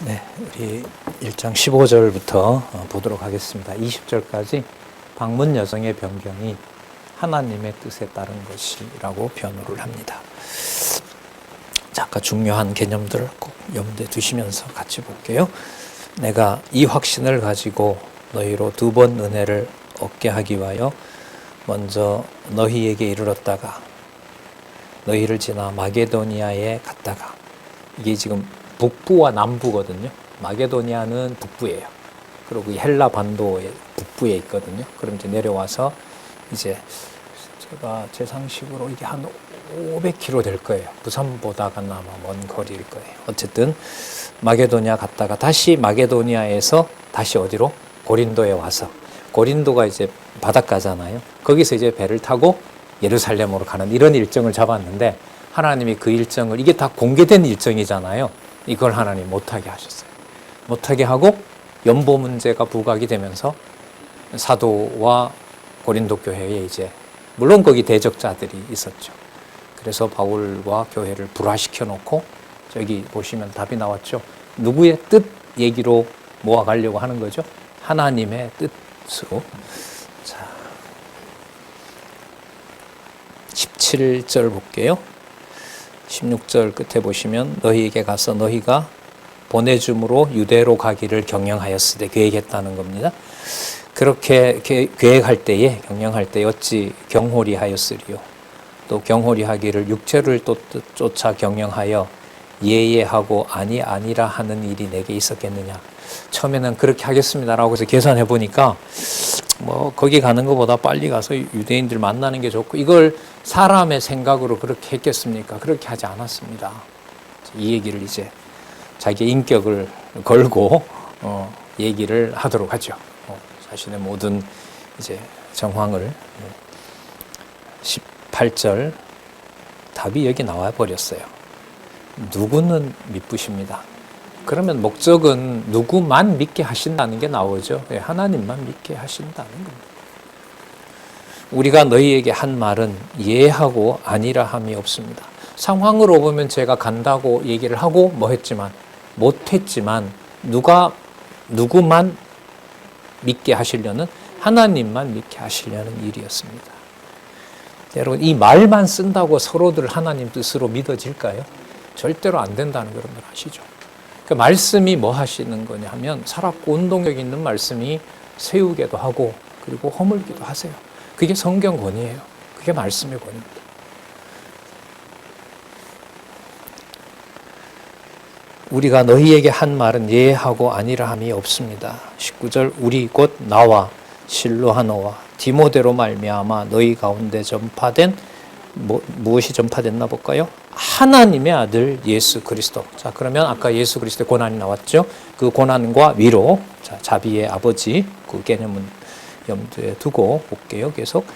네, 우리 1장 15절부터 보도록 하겠습니다. 20절까지 방문 여정의 변경이 하나님의 뜻에 따른 것이라고 변호를 합니다. 자, 아까 중요한 개념들을 꼭 염두에 두시면서 같이 볼게요. 내가 이 확신을 가지고 너희로 두 번 은혜를 얻게 하기 위하여 먼저 너희에게 이르렀다가 너희를 지나 마게도니아에 갔다가, 이게 지금 북부와 남부거든요. 마게도니아는 북부예요. 그리고 헬라 반도의 북부에 있거든요. 그럼 이제 내려와서 이제 제가 제 상식으로 이게 한 500km 될 거예요. 부산보다가 아마 먼 거리일 거예요. 어쨌든 마게도니아 갔다가 다시 마게도니아에서 다시 어디로? 고린도에 와서, 고린도가 이제 바닷가잖아요. 거기서 이제 배를 타고 예루살렘으로 가는 이런 일정을 잡았는데, 하나님이 그 일정을, 이게 다 공개된 일정이잖아요. 이걸 하나님 못하게 하셨어요. 못하게 하고 연보 문제가 부각이 되면서 사도와 고린도 교회에 이제, 물론 거기 대적자들이 있었죠. 그래서 바울과 교회를 불화시켜 놓고, 저기 보시면 답이 나왔죠. 누구의 뜻 얘기로 모아가려고 하는 거죠? 하나님의 뜻으로. 자, 17절 볼게요. 16절 끝에 보시면 너희에게 가서 너희가 보내줌으로 유대로 가기를 경영하였으되, 계획했다는 겁니다. 그렇게 계획할 때에, 경영할 때 어찌 경홀히 하였으리요. 또 경홀히 하기를 육체를 또 쫓아 경영하여 예예하고 아니라 하는 일이 내게 있었겠느냐. 처음에는 그렇게 하겠습니다라고 해서 계산해 보니까 뭐 거기 가는 것보다 빨리 가서 유대인들 만나는 게 좋고, 이걸 사람의 생각으로 그렇게 했겠습니까? 그렇게 하지 않았습니다. 이 얘기를 이제 자기의 인격을 걸고 얘기를 하도록 하죠. 자신의 모든 이제 정황을. 18절 답이 여기 나와 버렸어요. 누구는 미쁘십니다. 그러면 목적은 누구만 믿게 하신다는 게 나오죠. 하나님만 믿게 하신다는 겁니다. 우리가 너희에게 한 말은 예하고 아니라 함이 없습니다. 상황으로 보면 제가 간다고 얘기를 하고 못했지만 누구만 믿게 하시려는, 하나님만 믿게 하시려는 일이었습니다. 여러분, 이 말만 쓴다고 서로들 하나님 뜻으로 믿어질까요? 절대로 안 된다는 그런 걸 아시죠? 그 말씀이 뭐 하시는 거냐 하면, 살았고 운동력 있는 말씀이 세우게도 하고 그리고 허물기도 하세요. 그게 성경 권위예요. 그게 말씀의 권위입니다. 우리가 너희에게 한 말은 예하고 아니라 함이 없습니다. 19절 우리 곧 나와 실로하노와 디모데로 말미암아 너희 가운데 전파된, 무엇이 전파됐나 볼까요? 하나님의 아들 예수 그리스도. 자, 그러면 아까 예수 그리스도의 고난이 나왔죠. 그 고난과 위로, 자, 자비의 아버지, 그 개념은 염두에 두고 볼게요. 계속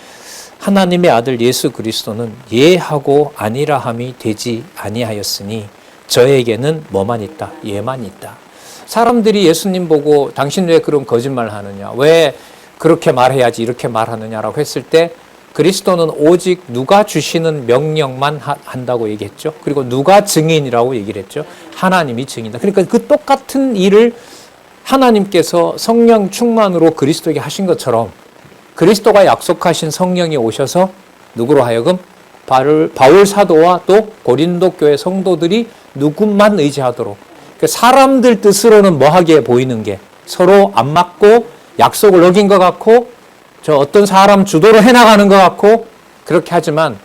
하나님의 아들 예수 그리스도는 예하고 아니라 함이 되지 아니하였으니 저에게는 뭐만 있다? 예만 있다. 사람들이 예수님 보고 당신 왜 그런 거짓말 하느냐, 왜 그렇게 말해야지 이렇게 말하느냐라고 했을 때, 그리스도는 오직 누가 주시는 명령만 한다고 얘기했죠. 그리고 누가 증인이라고 얘기를 했죠. 하나님이 증인이다. 그러니까 그 똑같은 일을 하나님께서 성령 충만으로 그리스도에게 하신 것처럼, 그리스도가 약속하신 성령이 오셔서 누구로 하여금 바울 사도와 또 고린도 교회 성도들이 누구만 의지하도록, 그러니까 사람들 뜻으로는 뭐하게 보이는 게 서로 안 맞고 약속을 어긴 것 같고 저 어떤 사람 주도로 해나가는 것 같고 그렇게 하지만,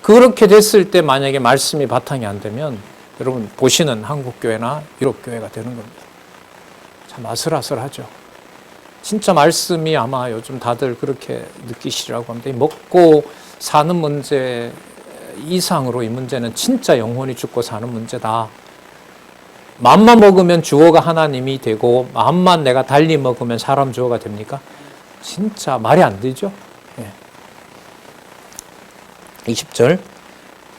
그렇게 됐을 때 만약에 말씀이 바탕이 안 되면 여러분 보시는 한국교회나 유럽교회가 되는 겁니다. 참 아슬아슬하죠. 진짜 말씀이 아마 요즘 다들 그렇게 느끼시라고 합니다. 먹고 사는 문제 이상으로 이 문제는 진짜 영혼이 죽고 사는 문제다. 마음만 먹으면 주어가 하나님이 되고 마음만 내가 달리 먹으면 사람 주어가 됩니까? 진짜 말이 안 되죠. 20절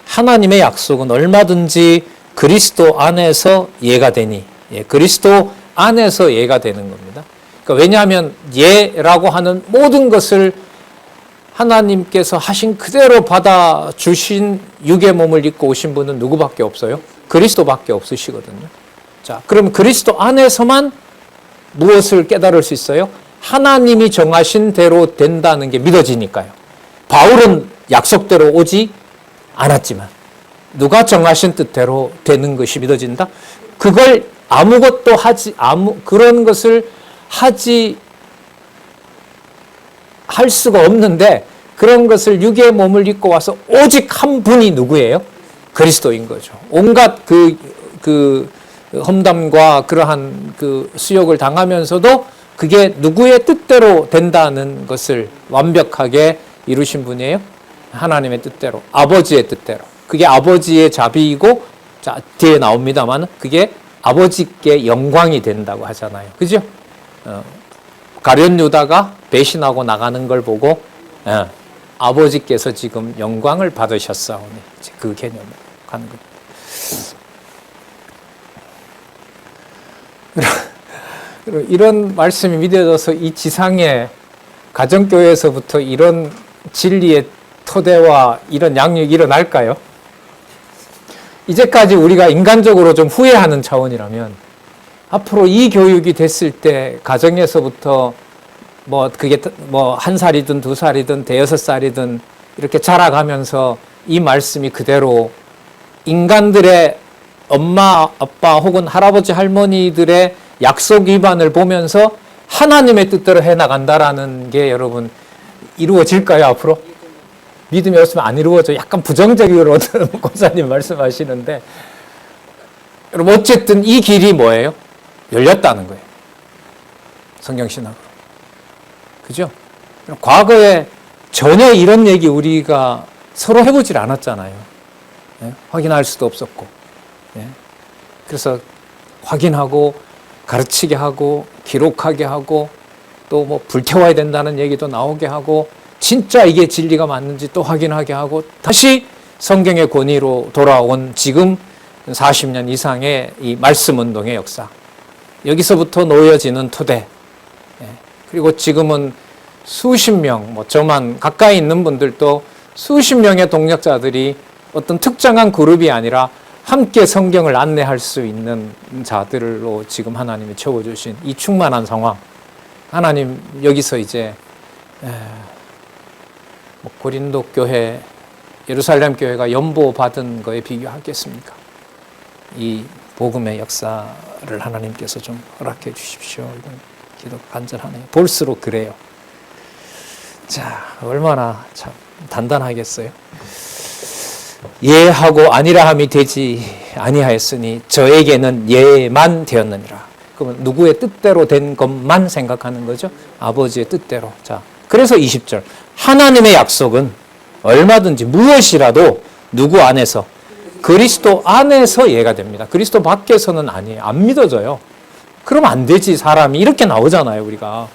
하나님의 약속은 얼마든지 그리스도 안에서 예가 되니, 그리스도 안에서 예가 되는 겁니다. 그러니까 왜냐하면 예라고 하는 모든 것을 하나님께서 하신 그대로 받아주신 육의 몸을 입고 오신 분은 누구밖에 없어요? 그리스도밖에 없으시거든요. 자, 그럼 그리스도 안에서만 무엇을 깨달을 수 있어요? 하나님이 정하신 대로 된다는 게 믿어지니까요. 바울은 약속대로 오지 않았지만 누가 정하신 뜻대로 되는 것이 믿어진다? 그걸 아무것도 그런 것을 할 수가 없는데 그런 것을 육의 몸을 입고 와서 오직 한 분이 누구예요? 그리스도인 거죠. 온갖 그 험담과 그러한 그 수욕을 당하면서도 그게 누구의 뜻대로 된다는 것을 완벽하게 이루신 분이에요. 하나님의 뜻대로, 아버지의 뜻대로. 그게 아버지의 자비이고, 자, 뒤에 나옵니다만 그게 아버지께 영광이 된다고 하잖아요. 그죠? 가룟 유다가 배신하고 나가는 걸 보고 아버지께서 지금 영광을 받으셨사오니 그 개념을 가는 겁니다. 이런 말씀이 믿어져서 이 지상의 가정교회에서부터 이런 진리의 토대와 이런 양육이 일어날까요? 이제까지 우리가 인간적으로 좀 후회하는 차원이라면 앞으로 이 교육이 됐을 때 가정에서부터 그게 1살이든 2살이든 6살이든 이렇게 자라가면서 이 말씀이 그대로 인간들의 엄마, 아빠 혹은 할아버지, 할머니들의 약속 위반을 보면서 하나님의 뜻대로 해나간다라는 게 여러분 이루어질까요, 앞으로? 믿음이 없으면 안 이루어져. 약간 부정적으로 권사님 말씀하시는데 여러분 어쨌든 이 길이 뭐예요? 열렸다는 거예요. 성경신학으로. 그죠? 과거에 전혀 이런 얘기 우리가 서로 해보질 않았잖아요. 네? 확인할 수도 없었고. 네? 그래서 확인하고 가르치게 하고 기록하게 하고 또 불태워야 된다는 얘기도 나오게 하고 진짜 이게 진리가 맞는지 또 확인하게 하고 다시 성경의 권위로 돌아온 지금 40년 이상의 이 말씀 운동의 역사. 여기서부터 놓여지는 토대. 그리고 지금은 수십 명, 저만 가까이 있는 분들도 수십 명의 동력자들이 어떤 특정한 그룹이 아니라 함께 성경을 안내할 수 있는 자들로 지금 하나님이 채워주신 이 충만한 상황. 하나님 여기서 이제 고린도 교회, 예루살렘 교회가 연보받은 거에 비교하겠습니까? 이 복음의 역사를 하나님께서 좀 허락해 주십시오. 이건 기도 간절하네요. 볼수록 그래요. 자, 얼마나 참 단단하겠어요. 예하고 아니라 함이 되지 아니하였으니 저에게는 예만 되었느니라. 그러면 누구의 뜻대로 된 것만 생각하는 거죠. 아버지의 뜻대로. 자, 그래서 20절. 하나님의 약속은 얼마든지 무엇이라도 누구 안에서? 그리스도 안에서 예가 됩니다. 그리스도 밖에서는 아니에요. 안 믿어져요. 그러면 안 되지 사람이. 이렇게 나오잖아요 우리가.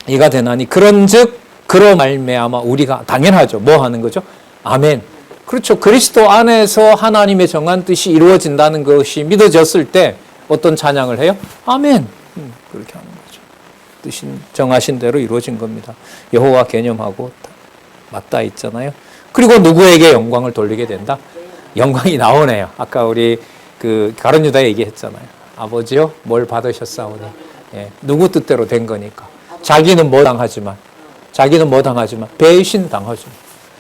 이가 되나니 그런즉 그러 말미암아 우리가 당연하죠. 뭐 하는 거죠? 아멘. 그렇죠. 그리스도 안에서 하나님의 정한 뜻이 이루어진다는 것이 믿어졌을 때 어떤 찬양을 해요? 아멘. 그렇게 하는 거죠. 뜻이 정하신 대로 이루어진 겁니다. 여호와 개념하고 맞닿아 있잖아요. 그리고 누구에게 영광을 돌리게 된다? 영광이 나오네요. 아까 우리 가룟 유다 얘기했잖아요. 아버지요, 뭘 받으셨사오니? 예, 누구 뜻대로 된 거니까. 자기는 뭐 당하지만 배신 당하죠.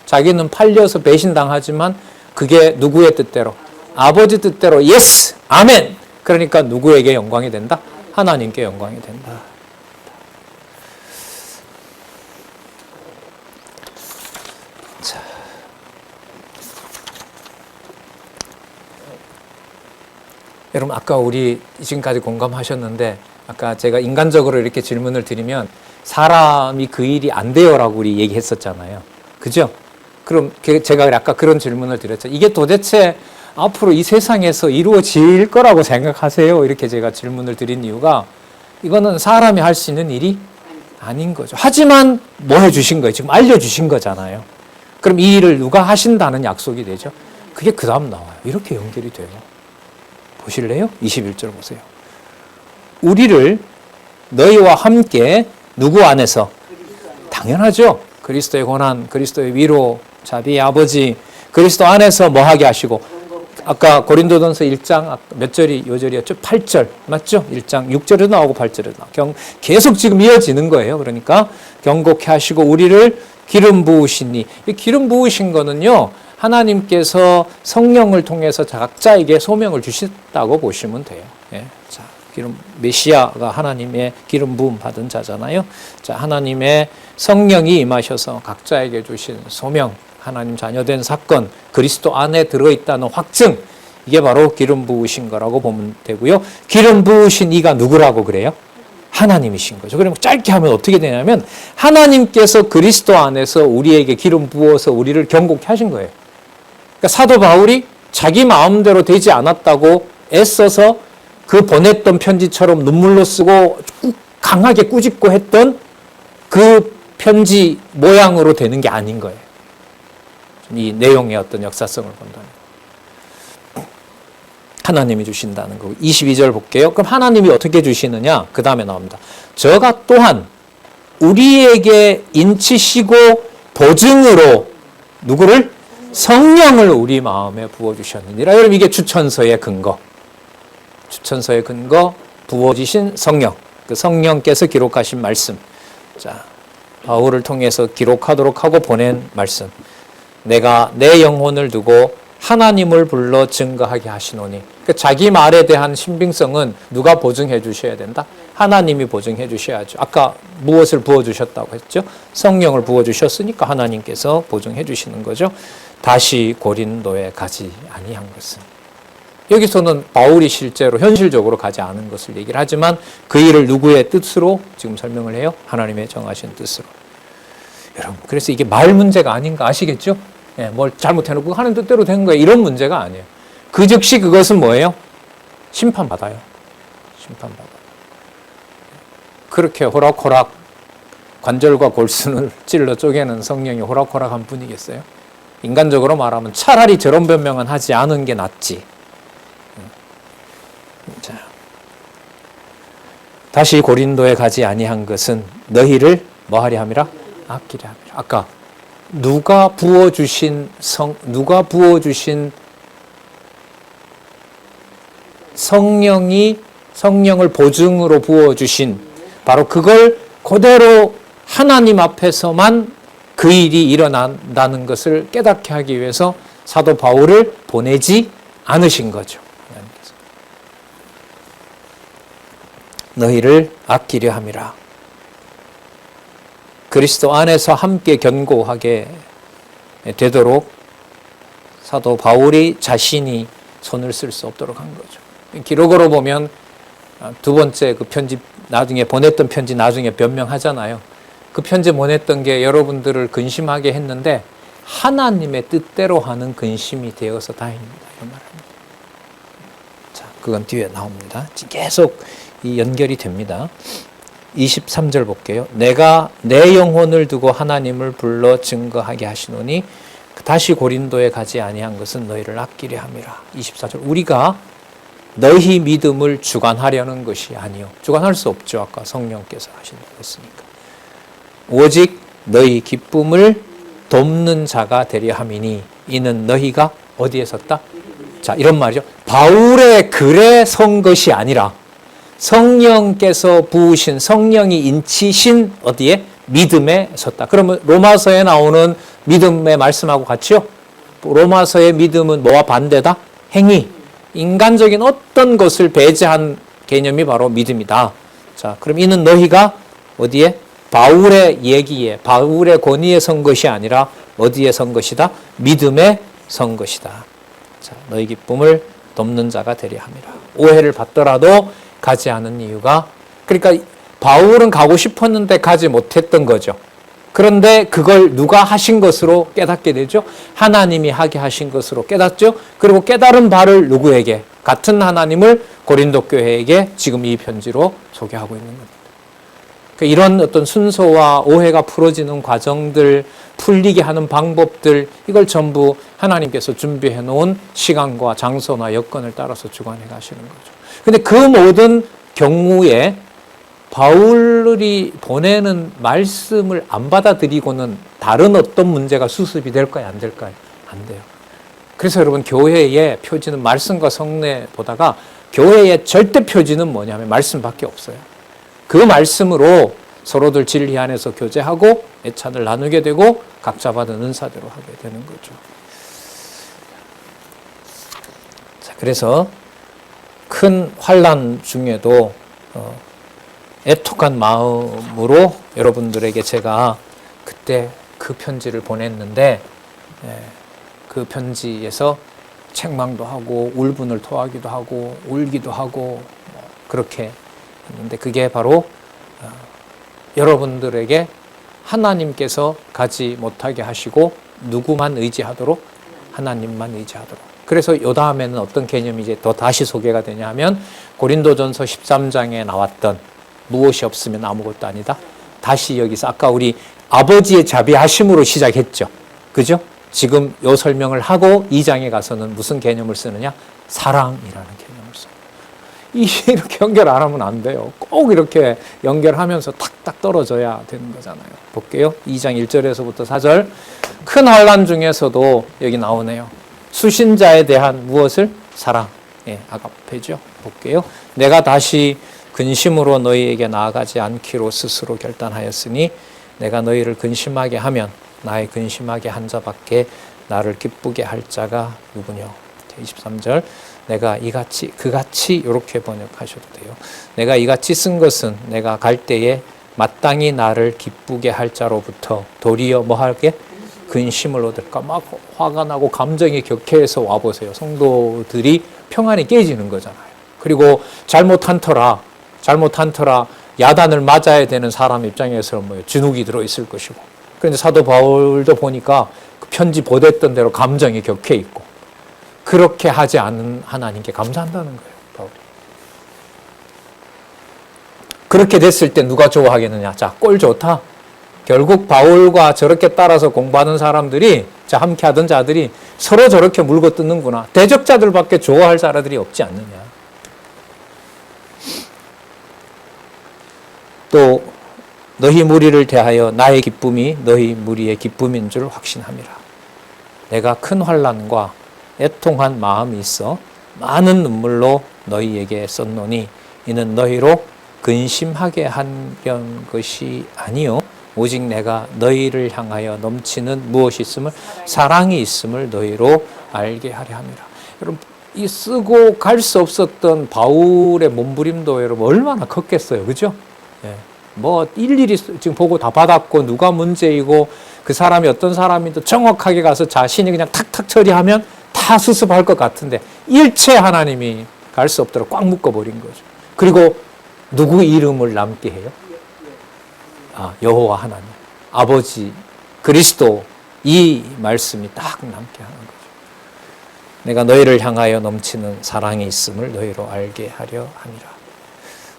자기는 팔려서 배신 당하지만 그게 누구의 뜻대로? 아버지 뜻대로 예스, 아멘. 그러니까 누구에게 영광이 된다? 하나님께 영광이 된다. 자, 여러분 아까 우리 지금까지 공감하셨는데 아까 제가 인간적으로 이렇게 질문을 드리면 사람이 그 일이 안 돼요라고 우리 얘기했었잖아요. 그죠? 그럼 제가 아까 그런 질문을 드렸죠. 이게 도대체 앞으로 이 세상에서 이루어질 거라고 생각하세요? 이렇게 제가 질문을 드린 이유가 이거는 사람이 할 수 있는 일이 아닌 거죠. 하지만 뭐 해주신 거예요? 지금 알려주신 거잖아요. 그럼 이 일을 누가 하신다는 약속이 되죠? 그게 그 다음 나와요. 이렇게 연결이 돼요. 보실래요? 21절 보세요. 우리를 너희와 함께 누구 안에서? 당연하죠. 그리스도의 고난, 그리스도의 위로, 자비의 아버지, 그리스도 안에서 뭐 하게 하시고? 아까 고린도전서 1장 몇 절이 요 절이었죠? 8절 맞죠? 1장 6절에도 나오고 8절에도 나오고 계속 지금 이어지는 거예요. 그러니까 경고케 하시고 우리를 기름 부으시니, 이 기름 부으신 거는요, 하나님께서 성령을 통해서 각자에게 소명을 주셨다고 보시면 돼요. 예. 자, 기름 메시아가 하나님의 기름 부음 받은 자잖아요. 자, 하나님의 성령이 임하셔서 각자에게 주신 소명, 하나님 자녀된 사건, 그리스도 안에 들어있다는 확증, 이게 바로 기름 부으신 거라고 보면 되고요. 기름 부으신 이가 누구라고 그래요? 하나님이신 거죠. 그러면 짧게 하면 어떻게 되냐면 하나님께서 그리스도 안에서 우리에게 기름 부어서 우리를 경고케 하신 거예요. 그러니까 사도 바울이 자기 마음대로 되지 않았다고 애써서 그 보냈던 편지처럼 눈물로 쓰고 강하게 꾸짖고 했던 그 편지 모양으로 되는 게 아닌 거예요. 이 내용의 어떤 역사성을 본다면. 하나님이 주신다는 거고. 22절 볼게요. 그럼 하나님이 어떻게 주시느냐? 그 다음에 나옵니다. 저가 또한 우리에게 인치시고 보증으로 누구를? 성령을 우리 마음에 부어주셨느니라. 여러분 이게 주천서의 근거. 주천서의 근거, 부어주신 성령. 그 성령께서 기록하신 말씀. 자, 바울을 통해서 기록하도록 하고 보낸 말씀. 내가 내 영혼을 두고 하나님을 불러 증거하게 하시노니. 그러니까 자기 말에 대한 신빙성은 누가 보증해 주셔야 된다? 하나님이 보증해 주셔야죠. 아까 무엇을 부어주셨다고 했죠? 성령을 부어주셨으니까 하나님께서 보증해 주시는 거죠. 다시 고린도에 가지 아니한 것은. 여기서는 바울이 실제로 현실적으로 가지 않은 것을 얘기를 하지만 그 일을 누구의 뜻으로 지금 설명을 해요? 하나님의 정하신 뜻으로. 여러분, 그래서 이게 말 문제가 아닌가 아시겠죠? 예, 뭘 잘못해놓고 하는 뜻대로 된 거예요. 이런 문제가 아니에요. 그 즉시 그것은 뭐예요? 심판받아요. 심판받아요. 그렇게 호락호락 관절과 골순을 찔러 쪼개는 성령이 호락호락한 분이겠어요? 인간적으로 말하면 차라리 저런 변명은 하지 않은 게 낫지. 자, 다시 고린도에 가지 아니한 것은 너희를 뭐하리 함이라? 아끼리 함이라. 아까 누가 부어주신 성령을 보증으로 부어주신 바로 그걸 그대로 하나님 앞에서만 그 일이 일어난다는 것을 깨닫게 하기 위해서 사도 바울을 보내지 않으신 거죠. 너희를 아끼려 함이라. 그리스도 안에서 함께 견고하게 되도록 사도 바울이 자신이 손을 쓸 수 없도록 한 거죠. 기록으로 보면 두 번째 그 편지 나중에 보냈던 편지 나중에 변명하잖아요. 그 편지 보냈던 게 여러분들을 근심하게 했는데 하나님의 뜻대로 하는 근심이 되어서 다행입니다. 이런 말입니다. 자, 그건 뒤에 나옵니다. 계속 이 연결이 됩니다. 23절 볼게요. 내가 내 영혼을 두고 하나님을 불러 증거하게 하시노니 다시 고린도에 가지 아니한 것은 너희를 아끼려 함이라. 24절 우리가 너희 믿음을 주관하려는 것이 아니요. 주관할 수 없죠. 아까 성령께서 하신다고 했으니까. 오직 너희 기쁨을 돕는 자가 되려 함이니 이는 너희가 어디에 섰다? 자, 이런 말이죠. 바울의 글에 선 것이 아니라 성령께서 부으신 성령이 인치신 어디에? 믿음에 섰다. 그러면 로마서에 나오는 믿음의 말씀하고 같이요. 로마서의 믿음은 뭐와 반대다? 행위. 인간적인 어떤 것을 배제한 개념이 바로 믿음이다. 자, 그럼 이는 너희가 어디에? 바울의 얘기에, 바울의 권위에 선 것이 아니라 어디에 선 것이다? 믿음에 선 것이다. 자, 너희 기쁨을 돕는 자가 되려 함이라. 오해를 받더라도 가지 않은 이유가, 그러니까 바울은 가고 싶었는데 가지 못했던 거죠. 그런데 그걸 누가 하신 것으로 깨닫게 되죠? 하나님이 하게 하신 것으로 깨닫죠? 그리고 깨달은 바를 누구에게? 같은 하나님을 고린도 교회에게 지금 이 편지로 소개하고 있는 겁니다. 그러니까 이런 어떤 순서와 오해가 풀어지는 과정들, 풀리게 하는 방법들, 이걸 전부 하나님께서 준비해 놓은 시간과 장소나 여건을 따라서 주관해 가시는 거죠. 근데 그 모든 경우에 바울이 보내는 말씀을 안 받아들이고는 다른 어떤 문제가 수습이 될까요? 안 될까요? 안 돼요. 그래서 여러분 교회의 표지는 말씀과 성례보다가 교회의 절대 표지는 뭐냐면 말씀밖에 없어요. 그 말씀으로 서로들 진리 안에서 교제하고 애찬을 나누게 되고 각자 받은 은사대로 하게 되는 거죠. 자, 그래서 큰 환난 중에도 애통한 마음으로 여러분들에게 제가 그때 그 편지를 보냈는데 그 편지에서 책망도 하고 울분을 토하기도 하고 울기도 하고 그렇게 했는데 그게 바로 여러분들에게 하나님께서 가지 못하게 하시고 누구만 의지하도록 하나님만 의지하도록. 그래서 요 다음에는 어떤 개념이 이제 더 다시 소개가 되냐 하면 고린도전서 13장에 나왔던 무엇이 없으면 아무것도 아니다. 다시 여기서 아까 우리 아버지의 자비하심으로 시작했죠. 그죠? 지금 요 설명을 하고 2장에 가서는 무슨 개념을 쓰느냐? 사랑이라는 개념을 써요. 이렇게 연결 안 하면 안 돼요. 꼭 이렇게 연결하면서 탁탁 떨어져야 되는 거잖아요. 볼게요. 2장 1절에서부터 4절. 큰 환난 중에서도 여기 나오네요. 수신자에 대한 무엇을? 사랑. 예, 아가페죠. 볼게요. 내가 다시 근심으로 너희에게 나아가지 않기로 스스로 결단하였으니 내가 너희를 근심하게 하면 나의 근심하게 한 자밖에 나를 기쁘게 할 자가 누구뇨. 23절. 내가 이같이 그같이 이렇게 번역하셔도 돼요. 내가 이같이 쓴 것은 내가 갈 때에 마땅히 나를 기쁘게 할 자로부터 도리어 뭐하게? 근심을 얻을까? 막 화가 나고 감정이 격해해서 와보세요. 성도들이 평안이 깨지는 거잖아요. 그리고 잘못한 터라 야단을 맞아야 되는 사람 입장에서는 뭐예요? 진욱이 들어있을 것이고. 그런데 사도 바울도 보니까 그 편지 보냈던 대로 감정이 격해 있고 그렇게 하지 않은 하나님께 감사한다는 거예요. 바울이. 그렇게 됐을 때 누가 좋아하겠느냐? 자, 꼴 좋다. 결국 바울과 저렇게 따라서 공부하는 사람들이 함께 하던 자들이 서로 저렇게 물고 뜯는구나. 대적자들밖에 좋아할 사람들이 없지 않느냐. 또 너희 무리를 대하여 나의 기쁨이 너희 무리의 기쁨인 줄 확신함이라. 내가 큰 환난과 애통한 마음이 있어 많은 눈물로 너희에게 썼노니 이는 너희로 근심하게 하려는 것이 아니요 오직 내가 너희를 향하여 넘치는 무엇이 있음을 사랑이 있음을 너희로 알게 하려 함이라. 여러분 이 쓰고 갈 수 없었던 바울의 몸부림도 여러분 얼마나 컸겠어요. 그죠? 예. 뭐 일일이 지금 보고 다 받았고 누가 문제이고 그 사람이 어떤 사람인지 정확하게 가서 자신이 그냥 탁탁 처리하면 다 수습할 것 같은데 일체 하나님이 갈 수 없도록 꽉 묶어버린 거죠. 그리고 누구 이름을 남게 해요? 여호와 하나님, 아버지, 그리스도 이 말씀이 딱 남게 하는 거죠. 내가 너희를 향하여 넘치는 사랑이 있음을 너희로 알게 하려 함이라.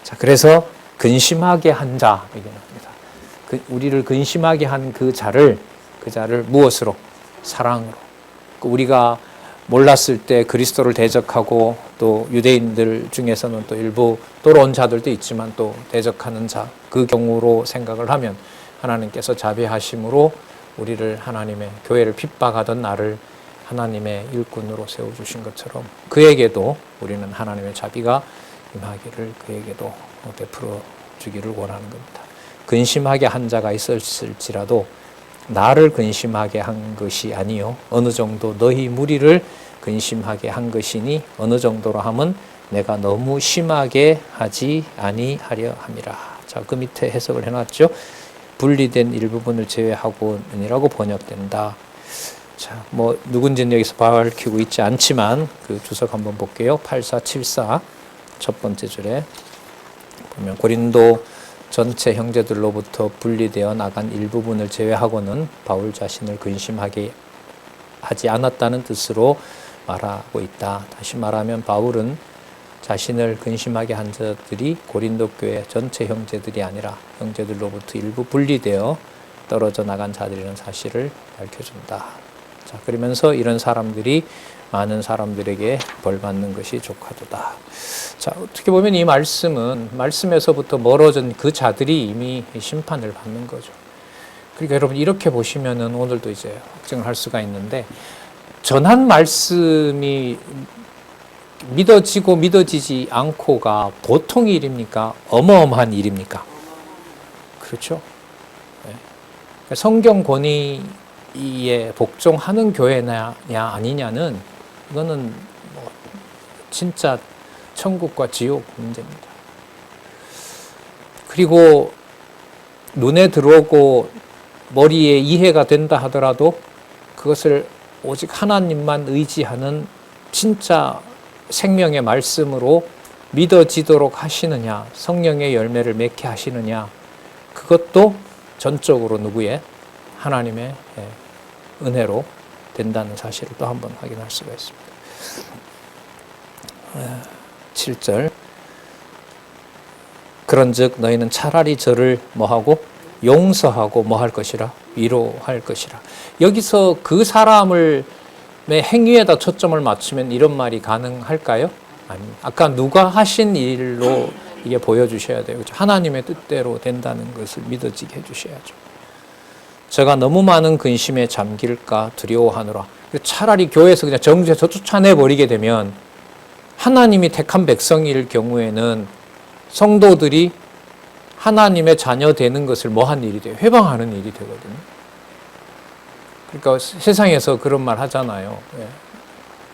자, 그래서 근심하게 한 자 얘기합니다. 우리를 근심하게 한 그 자를 무엇으로? 사랑으로. 우리가 몰랐을 때 그리스도를 대적하고 또 유대인들 중에서는 또 일부 또로온 자들도 있지만 또 대적하는 자, 그 경우로 생각을 하면 하나님께서 자비하심으로 우리를 하나님의 교회를 핍박하던 나를 하나님의 일꾼으로 세워주신 것처럼 그에게도 우리는 하나님의 자비가 임하기를 그에게도 베풀어 주기를 원하는 겁니다. 근심하게 한 자가 있었을지라도 나를 근심하게 한 것이 아니요 어느 정도 너희 무리를 근심하게 한 것이니 어느 정도로 하면 내가 너무 심하게 하지 아니하려 함이라. 자, 그 밑에 해석을 해놨죠. 분리된 일부분을 제외하고는이라고 번역된다. 자, 뭐 누군지는 여기서 밝히고 있지 않지만 그 주석 한번 볼게요. 8474 첫 번째 줄에 보면 고린도 전체 형제들로부터 분리되어 나간 일부분을 제외하고는 바울 자신을 근심하게 하지 않았다는 뜻으로 말하고 있다. 다시 말하면 바울은 자신을 근심하게 한 자들이 고린도 교회 전체 형제들이 아니라 형제들로부터 일부 분리되어 떨어져 나간 자들이라는 사실을 밝혀준다. 자, 그러면서 이런 사람들이 많은 사람들에게 벌받는 것이 족하도다. 자, 어떻게 보면 이 말씀에서부터 멀어진 그 자들이 이미 심판을 받는 거죠. 그러니까 여러분 이렇게 보시면은 오늘도 이제 확증을 할 수가 있는데 전한 말씀이 믿어지고 믿어지지 않고가 보통 일입니까? 어마어마한 일입니까? 그렇죠? 네. 성경 권위에 복종하는 교회냐 아니냐는 이거는 뭐 진짜 천국과 지옥 문제입니다. 그리고 눈에 들어오고 머리에 이해가 된다 하더라도 그것을 오직 하나님만 의지하는 진짜 생명의 말씀으로 믿어지도록 하시느냐, 성령의 열매를 맺게 하시느냐, 그것도 전적으로 누구의? 하나님의 은혜로 된다는 사실을 또 한번 확인할 수가 있습니다. 7절 그런즉 너희는 차라리 저를 뭐하고? 용서하고 뭐할 것이라? 위로할 것이라. 여기서 그 사람의 행위에다 초점을 맞추면 이런 말이 가능할까요? 아니, 아까 누가 하신 일로 이게 보여주셔야 돼요. 하나님의 뜻대로 된다는 것을 믿어지게 해주셔야죠. 제가 너무 많은 근심에 잠길까 두려워하노라. 차라리 교회에서 그냥 정죄해서 쫓아내버리게 되면 하나님이 택한 백성일 경우에는 성도들이 하나님의 자녀 되는 것을 뭐한 일이 돼요? 회방하는 일이 되거든요. 그러니까 세상에서 그런 말 하잖아요.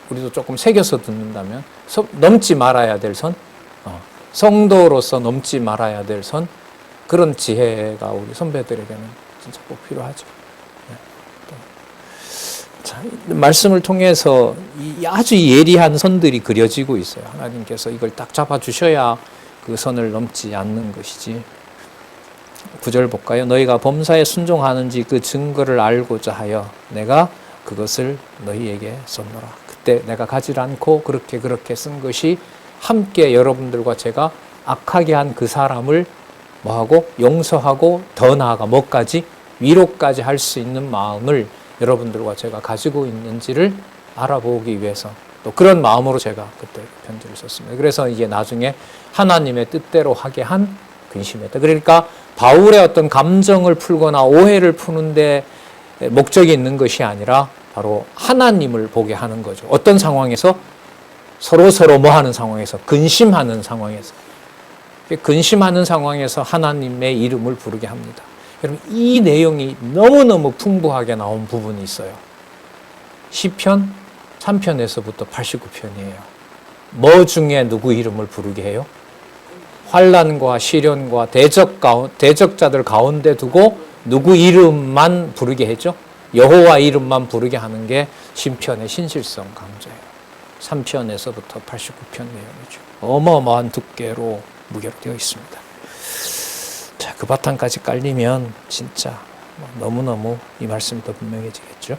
우리도 조금 새겨서 듣는다면 넘지 말아야 될 선, 성도로서 넘지 말아야 될 선, 그런 지혜가 우리 선배들에게는 진짜 꼭 필요하죠. 자, 말씀을 통해서 아주 예리한 선들이 그려지고 있어요. 하나님께서 이걸 딱 잡아주셔야 그 선을 넘지 않는 것이지. 9절 볼까요? 너희가 범사에 순종하는지 그 증거를 알고자 하여 내가 그것을 너희에게 썼노라. 그때 내가 가지 않고 그렇게 쓴 것이 함께 여러분들과 제가 악하게 한 그 사람을 뭐하고? 용서하고 더 나아가 뭐까지? 위로까지 할 수 있는 마음을 여러분들과 제가 가지고 있는지를 알아보기 위해서 또 그런 마음으로 제가 그때 편지를 썼습니다. 그래서 이게 나중에 하나님의 뜻대로 하게 한 근심이었다. 그러니까 바울의 어떤 감정을 풀거나 오해를 푸는데 목적이 있는 것이 아니라 바로 하나님을 보게 하는 거죠. 어떤 상황에서? 서로 뭐 하는 상황에서? 근심하는 상황에서. 근심하는 상황에서 하나님의 이름을 부르게 합니다. 여러분, 이 내용이 너무너무 풍부하게 나온 부분이 있어요. 시편 3편에서부터 89편이에요. 뭐 중에 누구 이름을 부르게 해요? 환난과 시련과 대적자들 가운데 두고 누구 이름만 부르게 했죠? 여호와 이름만 부르게 하는 게 시편의 신실성 강조예요. 3편에서부터 89편 내용이죠. 어마어마한 두께로 무게되어 있습니다. 자, 그 바탕까지 깔리면 진짜 너무너무 이 말씀이 더 분명해지겠죠.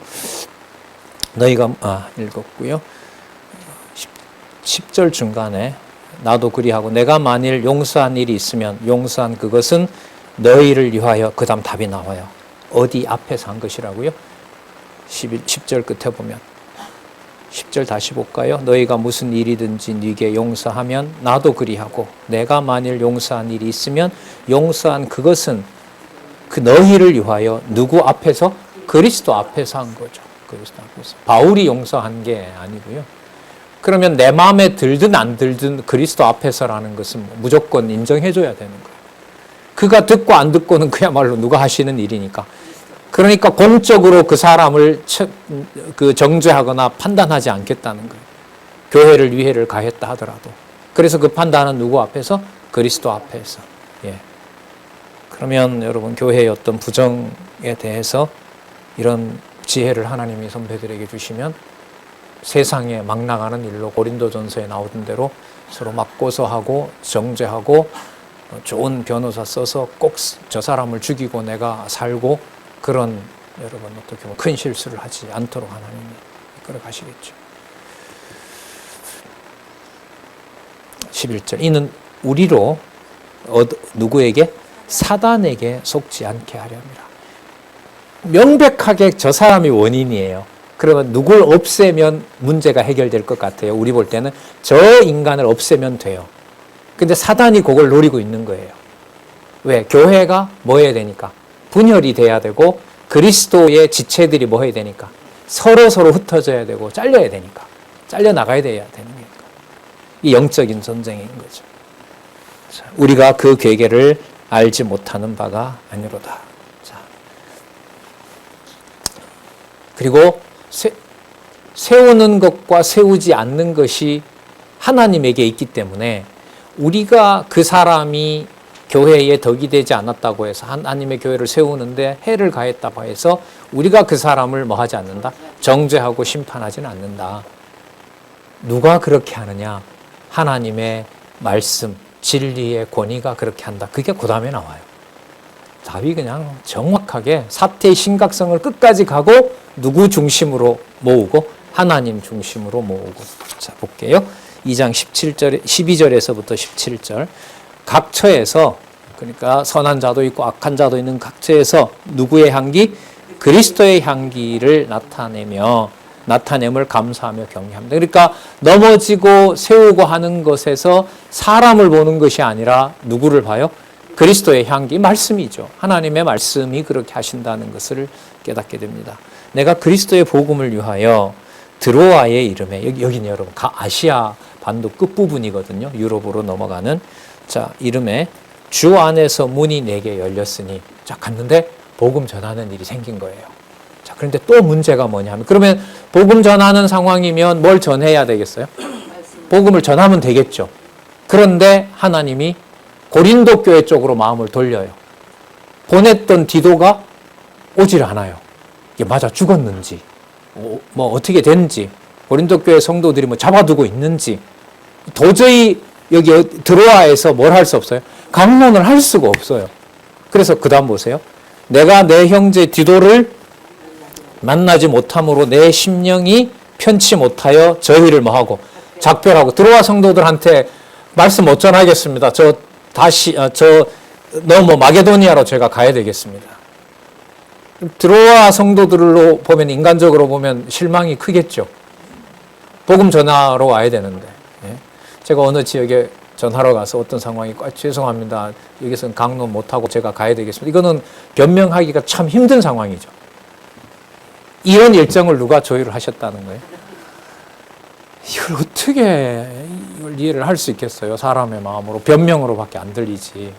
너희가 읽었고요. 10절 중간에 나도 그리하고 내가 만일 용서한 일이 있으면 용서한 그것은 너희를 위하여. 그 다음 답이 나와요. 어디 앞에서 한 것이라고요? 10절 끝에 보면 10절 다시 볼까요? 너희가 무슨 일이든지 네게 용서하면 나도 그리하고 내가 만일 용서한 일이 있으면 용서한 그것은 그 너희를 위하여. 누구 앞에서? 그리스도 앞에서 한 거죠. 그리스도 앞에서. 바울이 용서한 게 아니고요. 그러면 내 마음에 들든 안 들든 그리스도 앞에서라는 것은 무조건 인정해줘야 되는 거예요. 그가 듣고 안 듣고는 그야말로 누가 하시는 일이니까. 그러니까 공적으로 그 사람을 정죄하거나 판단하지 않겠다는 거예요. 교회를 위해를 가했다 하더라도. 그래서 그 판단은 누구 앞에서? 그리스도 앞에서. 예. 그러면 여러분, 교회의 어떤 부정에 대해서 이런 지혜를 하나님이 선배들에게 주시면 세상에 막 나가는 일로 고린도전서에 나오던 대로 서로 맞고서하고 정죄하고 좋은 변호사 써서 꼭 저 사람을 죽이고 내가 살고 그런 여러분 어떻게 보면 큰 실수를 하지 않도록 하나님이 이끌어 가시겠죠. 11절 이는 우리로 누구에게? 사단에게 속지 않게 하렵니다. 명백하게 저 사람이 원인이에요. 그러면 누굴 없애면 문제가 해결될 것 같아요. 우리 볼 때는 저 인간을 없애면 돼요. 근데 사단이 그걸 노리고 있는 거예요. 왜? 교회가 뭐 해야 되니까? 분열이 돼야 되고 그리스도의 지체들이 뭐 해야 되니까? 서로 흩어져야 되고 잘려야 되니까. 잘려 나가야 돼야 되는 거니까. 이 영적인 전쟁인 거죠. 자, 우리가 그 괴계를 알지 못하는 바가 아니로다. 자. 그리고 세우는 것과 세우지 않는 것이 하나님에게 있기 때문에 우리가 그 사람이 교회에 덕이 되지 않았다고 해서 하나님의 교회를 세우는데 해를 가했다고 해서 우리가 그 사람을 뭐 하지 않는다? 정죄하고 심판하지는 않는다. 누가 그렇게 하느냐? 하나님의 말씀, 진리의 권위가 그렇게 한다. 그게 그 다음에 나와요. 답이 그냥 정확하게 사태의 심각성을 끝까지 가고 누구 중심으로 모으고 하나님 중심으로 모으고. 자, 볼게요. 2장 12절에서부터 17절. 각 처에서, 그러니까 선한 자도 있고 악한 자도 있는 각 처에서 누구의 향기? 그리스도의 향기를 나타냄을 감사하며 경외합니다. 그러니까 넘어지고 세우고 하는 것에서 사람을 보는 것이 아니라 누구를 봐요? 그리스도의 향기, 말씀이죠. 하나님의 말씀이 그렇게 하신다는 것을 깨닫게 됩니다. 내가 그리스도의 복음을 위하여 드로아의 이름에, 여기는 여러분 아시아 반도 끝부분이거든요. 유럽으로 넘어가는. 자, 이름에 주 안에서 문이 내게 열렸으니. 자, 갔는데 복음 전하는 일이 생긴 거예요. 자, 그런데 또 문제가 뭐냐면, 그러면 복음 전하는 상황이면 뭘 전해야 되겠어요? 복음을 전하면 되겠죠. 그런데 하나님이 고린도 교회 쪽으로 마음을 돌려요. 보냈던 디도가 오질 않아요. 이게 맞아 죽었는지, 뭐 어떻게 됐는지, 고린도 교회 성도들이 뭐 잡아두고 있는지, 도저히 여기 드로아에서 뭘 할 수 없어요? 강론을 할 수가 없어요. 그래서 그 다음 보세요. 내가 내 형제 디도를 만나지 못함으로 내 심령이 편치 못하여 저희를 뭐하고 작별하고. 드로아 성도들한테 말씀 못 전하겠습니다. 너무 마게도니아로 제가 가야 되겠습니다. 드로아 성도들로 보면, 인간적으로 보면 실망이 크겠죠. 복음 전하러 와야 되는데. 제가 어느 지역에 전하러 가서 어떤 상황이 죄송합니다. 여기서는 강론 못하고 제가 가야 되겠습니다. 이거는 변명하기가 참 힘든 상황이죠. 이런 일정을 누가 조율을 하셨다는 거예요? 이걸 어떻게 이걸 이해를 할 수 있겠어요? 사람의 마음으로. 변명으로밖에 안 들리지.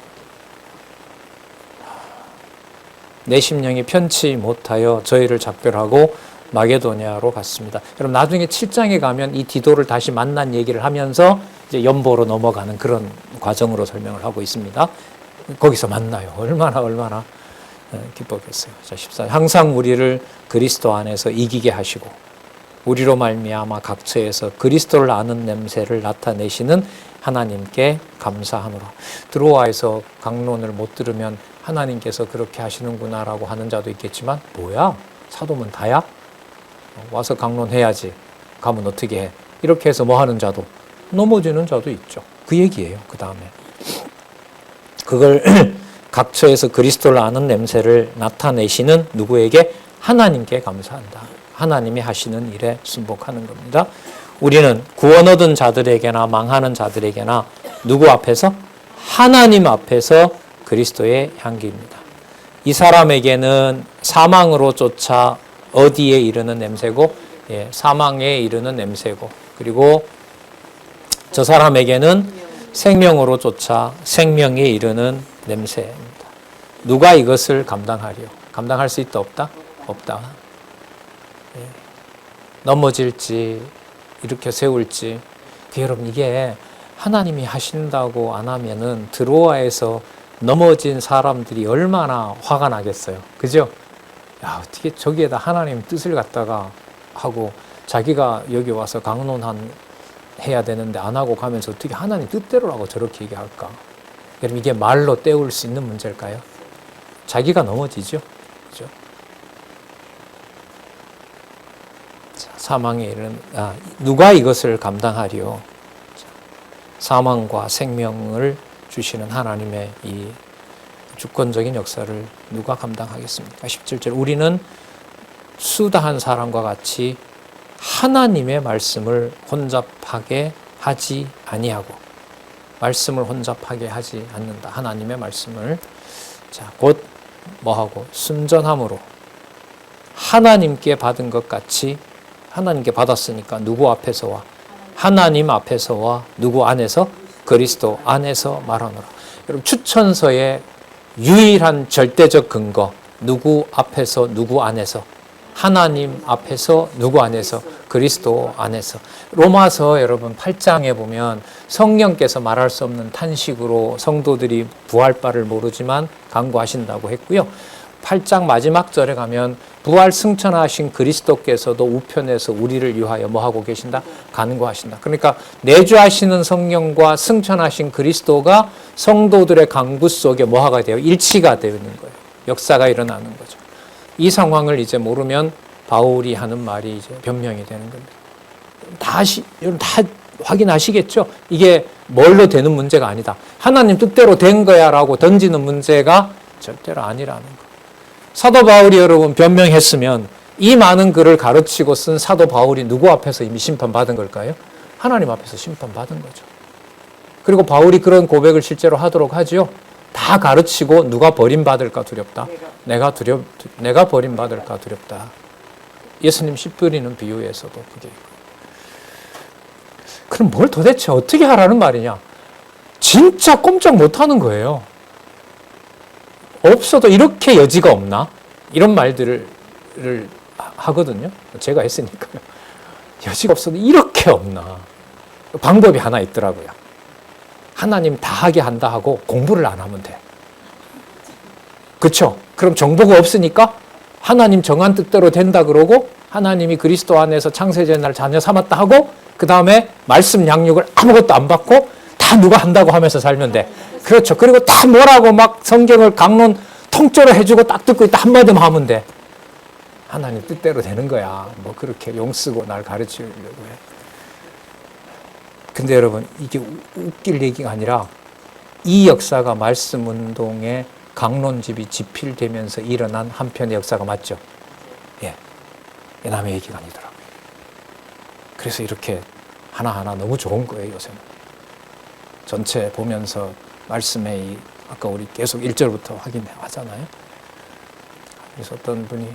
내 심령이 편치 못하여 저희를 작별하고 마게도니아로 갔습니다. 여러분, 나중에 7장에 가면 이 디도를 다시 만난 얘기를 하면서 이제 연보로 넘어가는 그런 과정으로 설명을 하고 있습니다. 거기서 만나요. 얼마나 기뻤겠어요. 자, 14. 항상 우리를 그리스도 안에서 이기게 하시고 우리로 말미암아 각처에서 그리스도를 아는 냄새를 나타내시는 하나님께 감사하노라. 드로아에서 강론을 못 들으면 하나님께서 그렇게 하시는구나라고 하는 자도 있겠지만, 뭐야? 사도면 다야? 와서 강론해야지. 가면 어떻게 해? 이렇게 해서 뭐 하는 자도, 넘어지는 자도 있죠. 그 얘기예요. 그 다음에 그걸 각처에서 그리스도를 아는 냄새를 나타내시는 누구에게? 하나님께 감사한다. 하나님이 하시는 일에 순복하는 겁니다. 우리는 구원 얻은 자들에게나 망하는 자들에게나 누구 앞에서? 하나님 앞에서 그리스도의 향기입니다. 이 사람에게는 사망으로 쫓아 어디에 이르는 냄새고, 사망에 이르는 냄새고, 그리고 저 사람에게는 생명으로 쫓아 생명에 이르는 냄새입니다. 누가 이것을 감당하리요? 감당할 수 있다 없다? 없다. 넘어질지 이렇게 세울지. 여러분, 이게 하나님이 하신다고 안 하면은 드로아에서 넘어진 사람들이 얼마나 화가 나겠어요. 그죠? 야, 어떻게 저기에다 하나님 뜻을 갖다가 하고 자기가 여기 와서 해야 되는데 안 하고 가면서 어떻게 하나님 뜻대로라고 저렇게 얘기할까? 여러분, 이게 말로 때울 수 있는 문제일까요? 자기가 넘어지죠. 그죠? 사망에 이르는, 누가 이것을 감당하리요? 사망과 생명을 주시는 하나님의 이 주권적인 역사를 누가 감당하겠습니까? 17절. 우리는 수다한 사람과 같이 하나님의 말씀을 혼잡하게 하지 아니하고, 말씀을 혼잡하게 하지 않는다. 하나님의 말씀을 곧 뭐하고? 순전함으로 하나님께 받은 것 같이 하나님께 받았으니까 누구 앞에서와 하나님 앞에서와 누구 안에서 그리스도 안에서 말하노라. 여러분 추천서의 유일한 절대적 근거 누구 앞에서 누구 안에서 하나님 앞에서 누구 안에서 그리스도 안에서. 로마서 여러분 8장에 보면 성령께서 말할 수 없는 탄식으로 성도들이 부활 바를 모르지만 간구하신다고 했고요. 8장 마지막 절에 가면 부활 승천하신 그리스도께서도 우편에서 우리를 위하여 뭐하고 계신다? 간구하신다. 그러니까 내주하시는 성령과 승천하신 그리스도가 성도들의 간구 속에 뭐하가 돼요? 일치가 되어 있는 거예요. 역사가 일어나는 거죠. 이 상황을 이제 모르면 바울이 하는 말이 이제 변명이 되는 겁니다. 여러분 다 확인하시겠죠? 이게 뭘로 되는 문제가 아니다. 하나님 뜻대로 된 거야 라고 던지는 문제가 절대로 아니라는 거. 사도 바울이 여러분 변명했으면 이 많은 글을 가르치고 쓴 사도 바울이 누구 앞에서 이미 심판받은 걸까요? 하나님 앞에서 심판받은 거죠. 그리고 바울이 그런 고백을 실제로 하도록 하죠. 다 가르치고 누가 버림받을까 두렵다. 내가 버림받을까 두렵다. 예수님 씨 뿌리는 비유에서도 그게 있고. 그럼 뭘 도대체 어떻게 하라는 말이냐? 진짜 꼼짝 못하는 거예요. 없어도 이렇게 여지가 없나? 이런 말들을 하거든요. 제가 했으니까요. 여지가 없어도 이렇게 없나? 방법이 하나 있더라고요. 하나님 다 하게 한다 하고 공부를 안 하면 돼. 그렇죠? 그럼 정보가 없으니까 하나님 정한 뜻대로 된다 그러고 하나님이 그리스도 안에서 창세전 날 자녀 삼았다 하고 그 다음에 말씀 양육을 아무것도 안 받고 다 누가 한다고 하면서 살면 돼. 그렇죠. 그리고 다 뭐라고 막 성경을 강론 통째로 해주고 딱 듣고 있다 한마디만 하면 돼. 하나님 뜻대로 되는 거야. 뭐 그렇게 용 쓰고 날 가르치려고 해. 근데 여러분 이게 웃길 얘기가 아니라 이 역사가 말씀 운동의 강론집이 집필되면서 일어난 한편의 역사가 맞죠? 예. 남의 얘기가 아니더라고요. 그래서 이렇게 하나하나 너무 좋은 거예요, 요새는. 전체 보면서 말씀에 아까 우리 계속 1절부터 확인하잖아요. 그래서 어떤 분이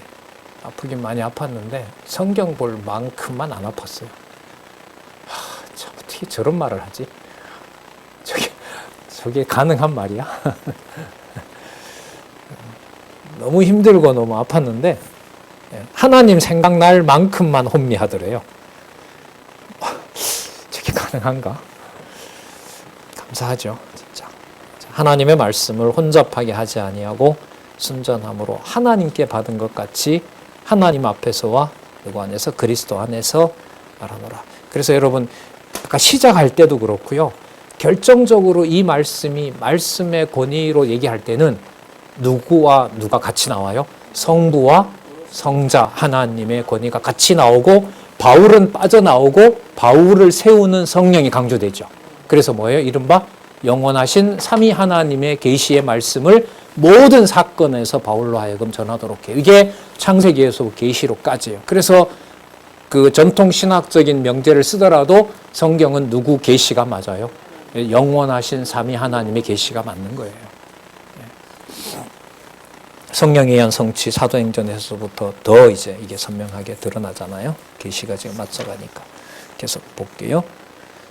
아프긴 많이 아팠는데 성경 볼 만큼만 안 아팠어요. 참 어떻게 저런 말을 하지? 저게 가능한 말이야? 너무 힘들고 너무 아팠는데 하나님 생각날 만큼만 혼미하더래요. 저게 가능한가? 감사하죠, 진짜. 하나님의 말씀을 혼잡하게 하지 아니하고 순전함으로 하나님께 받은 것 같이 하나님 앞에서와 누구 안에서 그리스도 안에서 말하노라. 그래서 여러분 아까 시작할 때도 그렇고요. 결정적으로 이 말씀이 말씀의 권위로 얘기할 때는 누구와 누가 같이 나와요? 성부와 성자 하나님의 권위가 같이 나오고 바울은 빠져나오고 바울을 세우는 성령이 강조되죠. 그래서 뭐예요? 이른바 영원하신 삼위 하나님의 계시의 말씀을 모든 사건에서 바울로 하여금 전하도록 해요. 이게 창세기에서 계시록까지예요. 그래서 그 전통 신학적인 명제를 쓰더라도 성경은 누구 계시가 맞아요? 영원하신 삼위 하나님의 계시가 맞는 거예요. 성령의 현 성취 사도행전에서부터 더 이제 이게 선명하게 드러나잖아요. 계시가 지금 맞서가니까. 계속 볼게요.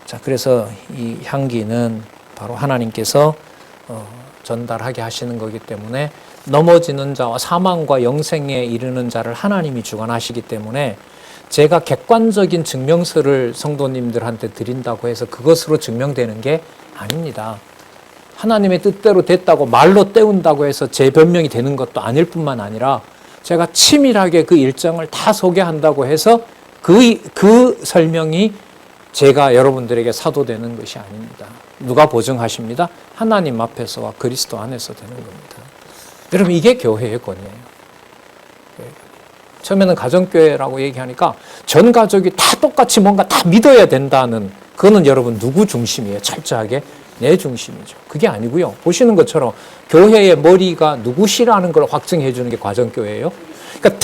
자, 그래서 이 향기는 바로 하나님께서 전달하게 하시는 거기 때문에 넘어지는 자와 사망과 영생에 이르는 자를 하나님이 주관하시기 때문에 제가 객관적인 증명서를 성도님들한테 드린다고 해서 그것으로 증명되는 게 아닙니다. 하나님의 뜻대로 됐다고 말로 때운다고 해서 제 변명이 되는 것도 아닐 뿐만 아니라 제가 치밀하게 그 일정을 다 소개한다고 해서 그 설명이 제가 여러분들에게 사도되는 것이 아닙니다. 누가 보증하십니다? 하나님 앞에서와 그리스도 안에서 되는 겁니다. 여러분 이게 교회의 권위예요. 처음에는 가정교회라고 얘기하니까 전 가족이 다 똑같이 뭔가 다 믿어야 된다는 그거는 여러분 누구 중심이에요? 철저하게 내 중심이죠. 그게 아니고요. 보시는 것처럼 교회의 머리가 누구시라는 걸 확증해 주는 게 가정교회예요. 그러니까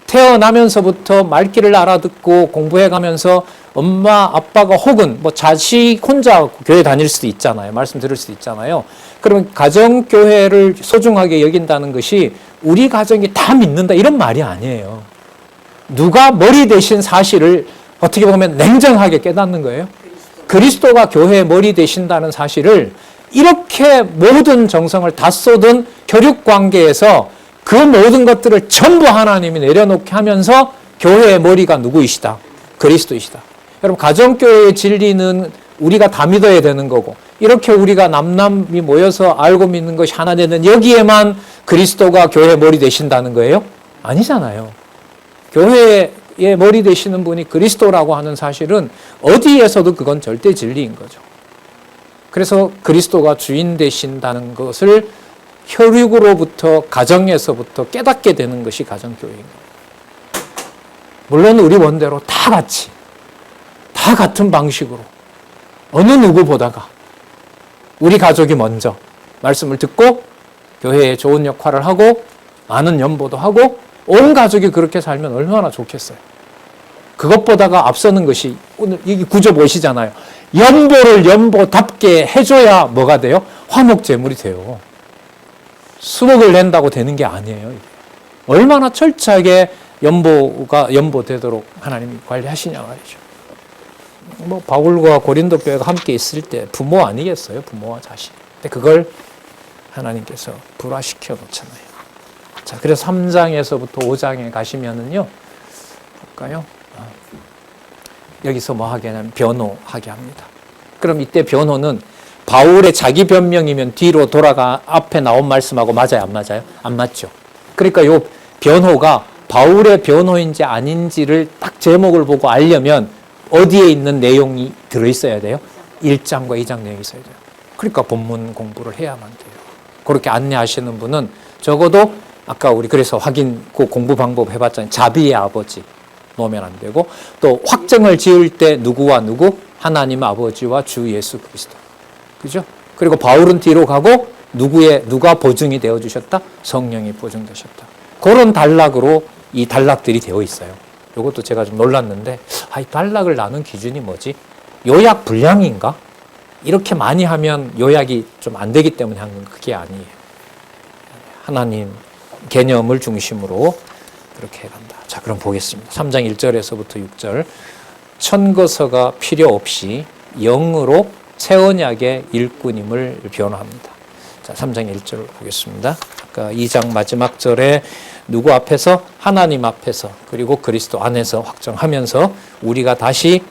태어나면서부터 말귀를 알아듣고 공부해 가면서 엄마, 아빠가 혹은 뭐 자식 혼자 교회 다닐 수도 있잖아요. 말씀 들을 수도 있잖아요. 그러면 가정교회를 소중하게 여긴다는 것이 우리 가정이 다 믿는다 이런 말이 아니에요. 누가 머리 되신 사실을 어떻게 보면 냉정하게 깨닫는 거예요. 그리스도가 교회의 머리 되신다는 사실을 이렇게 모든 정성을 다 쏟은 교육관계에서 그 모든 것들을 전부 하나님이 내려놓게 하면서 교회의 머리가 누구이시다? 그리스도이시다. 여러분, 가정교회의 진리는 우리가 다 믿어야 되는 거고, 이렇게 우리가 남남이 모여서 알고 믿는 것이 하나 되는 여기에만 그리스도가 교회의 머리 되신다는 거예요? 아니잖아요. 교회의 머리 되시는 분이 그리스도라고 하는 사실은 어디에서도 그건 절대 진리인 거죠. 그래서 그리스도가 주인 되신다는 것을 혈육으로부터, 가정에서부터 깨닫게 되는 것이 가정교회인 거예요. 물론 우리 원대로 다 같이, 다 같은 방식으로 어느 누구보다가 우리 가족이 먼저 말씀을 듣고 교회에 좋은 역할을 하고 많은 연보도 하고 온 가족이 그렇게 살면 얼마나 좋겠어요. 그것보다가 앞서는 것이 오늘 이 구조 보시잖아요. 연보를 연보답게 해줘야 뭐가 돼요? 화목제물이 돼요. 수목을 낸다고 되는 게 아니에요. 얼마나 철저하게 연보가 연보되도록 하나님이 관리하시냐 말이죠. 뭐 바울과 고린도 교회가 함께 있을 때 부모 아니겠어요? 부모와 자식. 근데 그걸 하나님께서 불화시켜 놓잖아요. 자, 그래서 3장에서부터 5장에 가시면은요, 볼까요? 여기서 뭐 하게 하냐면 변호하게 합니다. 그럼 이때 변호는 바울의 자기 변명이면 뒤로 돌아가 앞에 나온 말씀하고 맞아요? 안 맞아요? 안 맞죠. 그러니까 이 변호가 바울의 변호인지 아닌지를 딱 제목을 보고 알려면 어디에 있는 내용이 들어있어야 돼요? 1장과 2장 내용이 있어야 돼요. 그러니까 본문 공부를 해야만 돼요. 그렇게 안내하시는 분은 적어도 아까 우리 그래서 확인 그 공부 방법 해봤잖아요. 자비의 아버지 놓으면 안 되고, 또 확정을 지을 때 누구와 누구? 하나님 아버지와 주 예수 그리스도. 그죠? 그리고 바울은 뒤로 가고 누가 보증이 되어 주셨다? 성령이 보증되셨다. 그런 단락으로 이 단락들이 되어 있어요. 이것도 제가 좀 놀랐는데, 이 단락을 나눈 기준이 뭐지? 요약 분량인가? 이렇게 많이 하면 요약이 좀 안 되기 때문에 하는 그게 아니에요. 하나님 개념을 중심으로 그렇게 해간다. 자, 그럼 보겠습니다. 3장 1절에서부터 6절. 천거서가 필요 없이 영으로 새 언약의 일꾼임을 변호합니다. 자, 3장 1절 보겠습니다. 아까 2장 마지막 절에 누구 앞에서? 하나님 앞에서, 그리고 그리스도 안에서 확정하면서 우리가 다시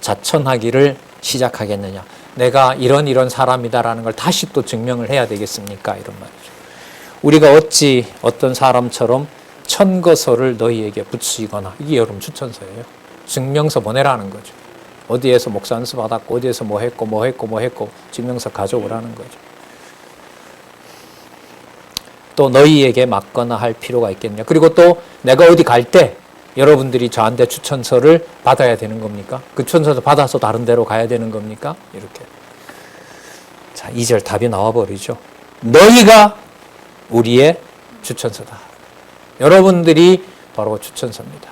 자천하기를 시작하겠느냐. 내가 이런 사람이다라는 걸 다시 또 증명을 해야 되겠습니까? 이런 말이죠. 우리가 어찌 어떤 사람처럼 천거서를 너희에게 붙이거나, 이게 여러분 추천서예요. 증명서 보내라는 거죠. 어디에서 목사 안수 받았고 어디에서 뭐 했고 증명서 가져오라는 거죠. 또 너희에게 맡거나 할 필요가 있겠냐. 그리고 또 내가 어디 갈 때 여러분들이 저한테 추천서를 받아야 되는 겁니까? 그 추천서도 받아서 다른 데로 가야 되는 겁니까? 이렇게. 자, 2절 답이 나와버리죠. 너희가 우리의 추천서다. 여러분들이 바로 추천서입니다.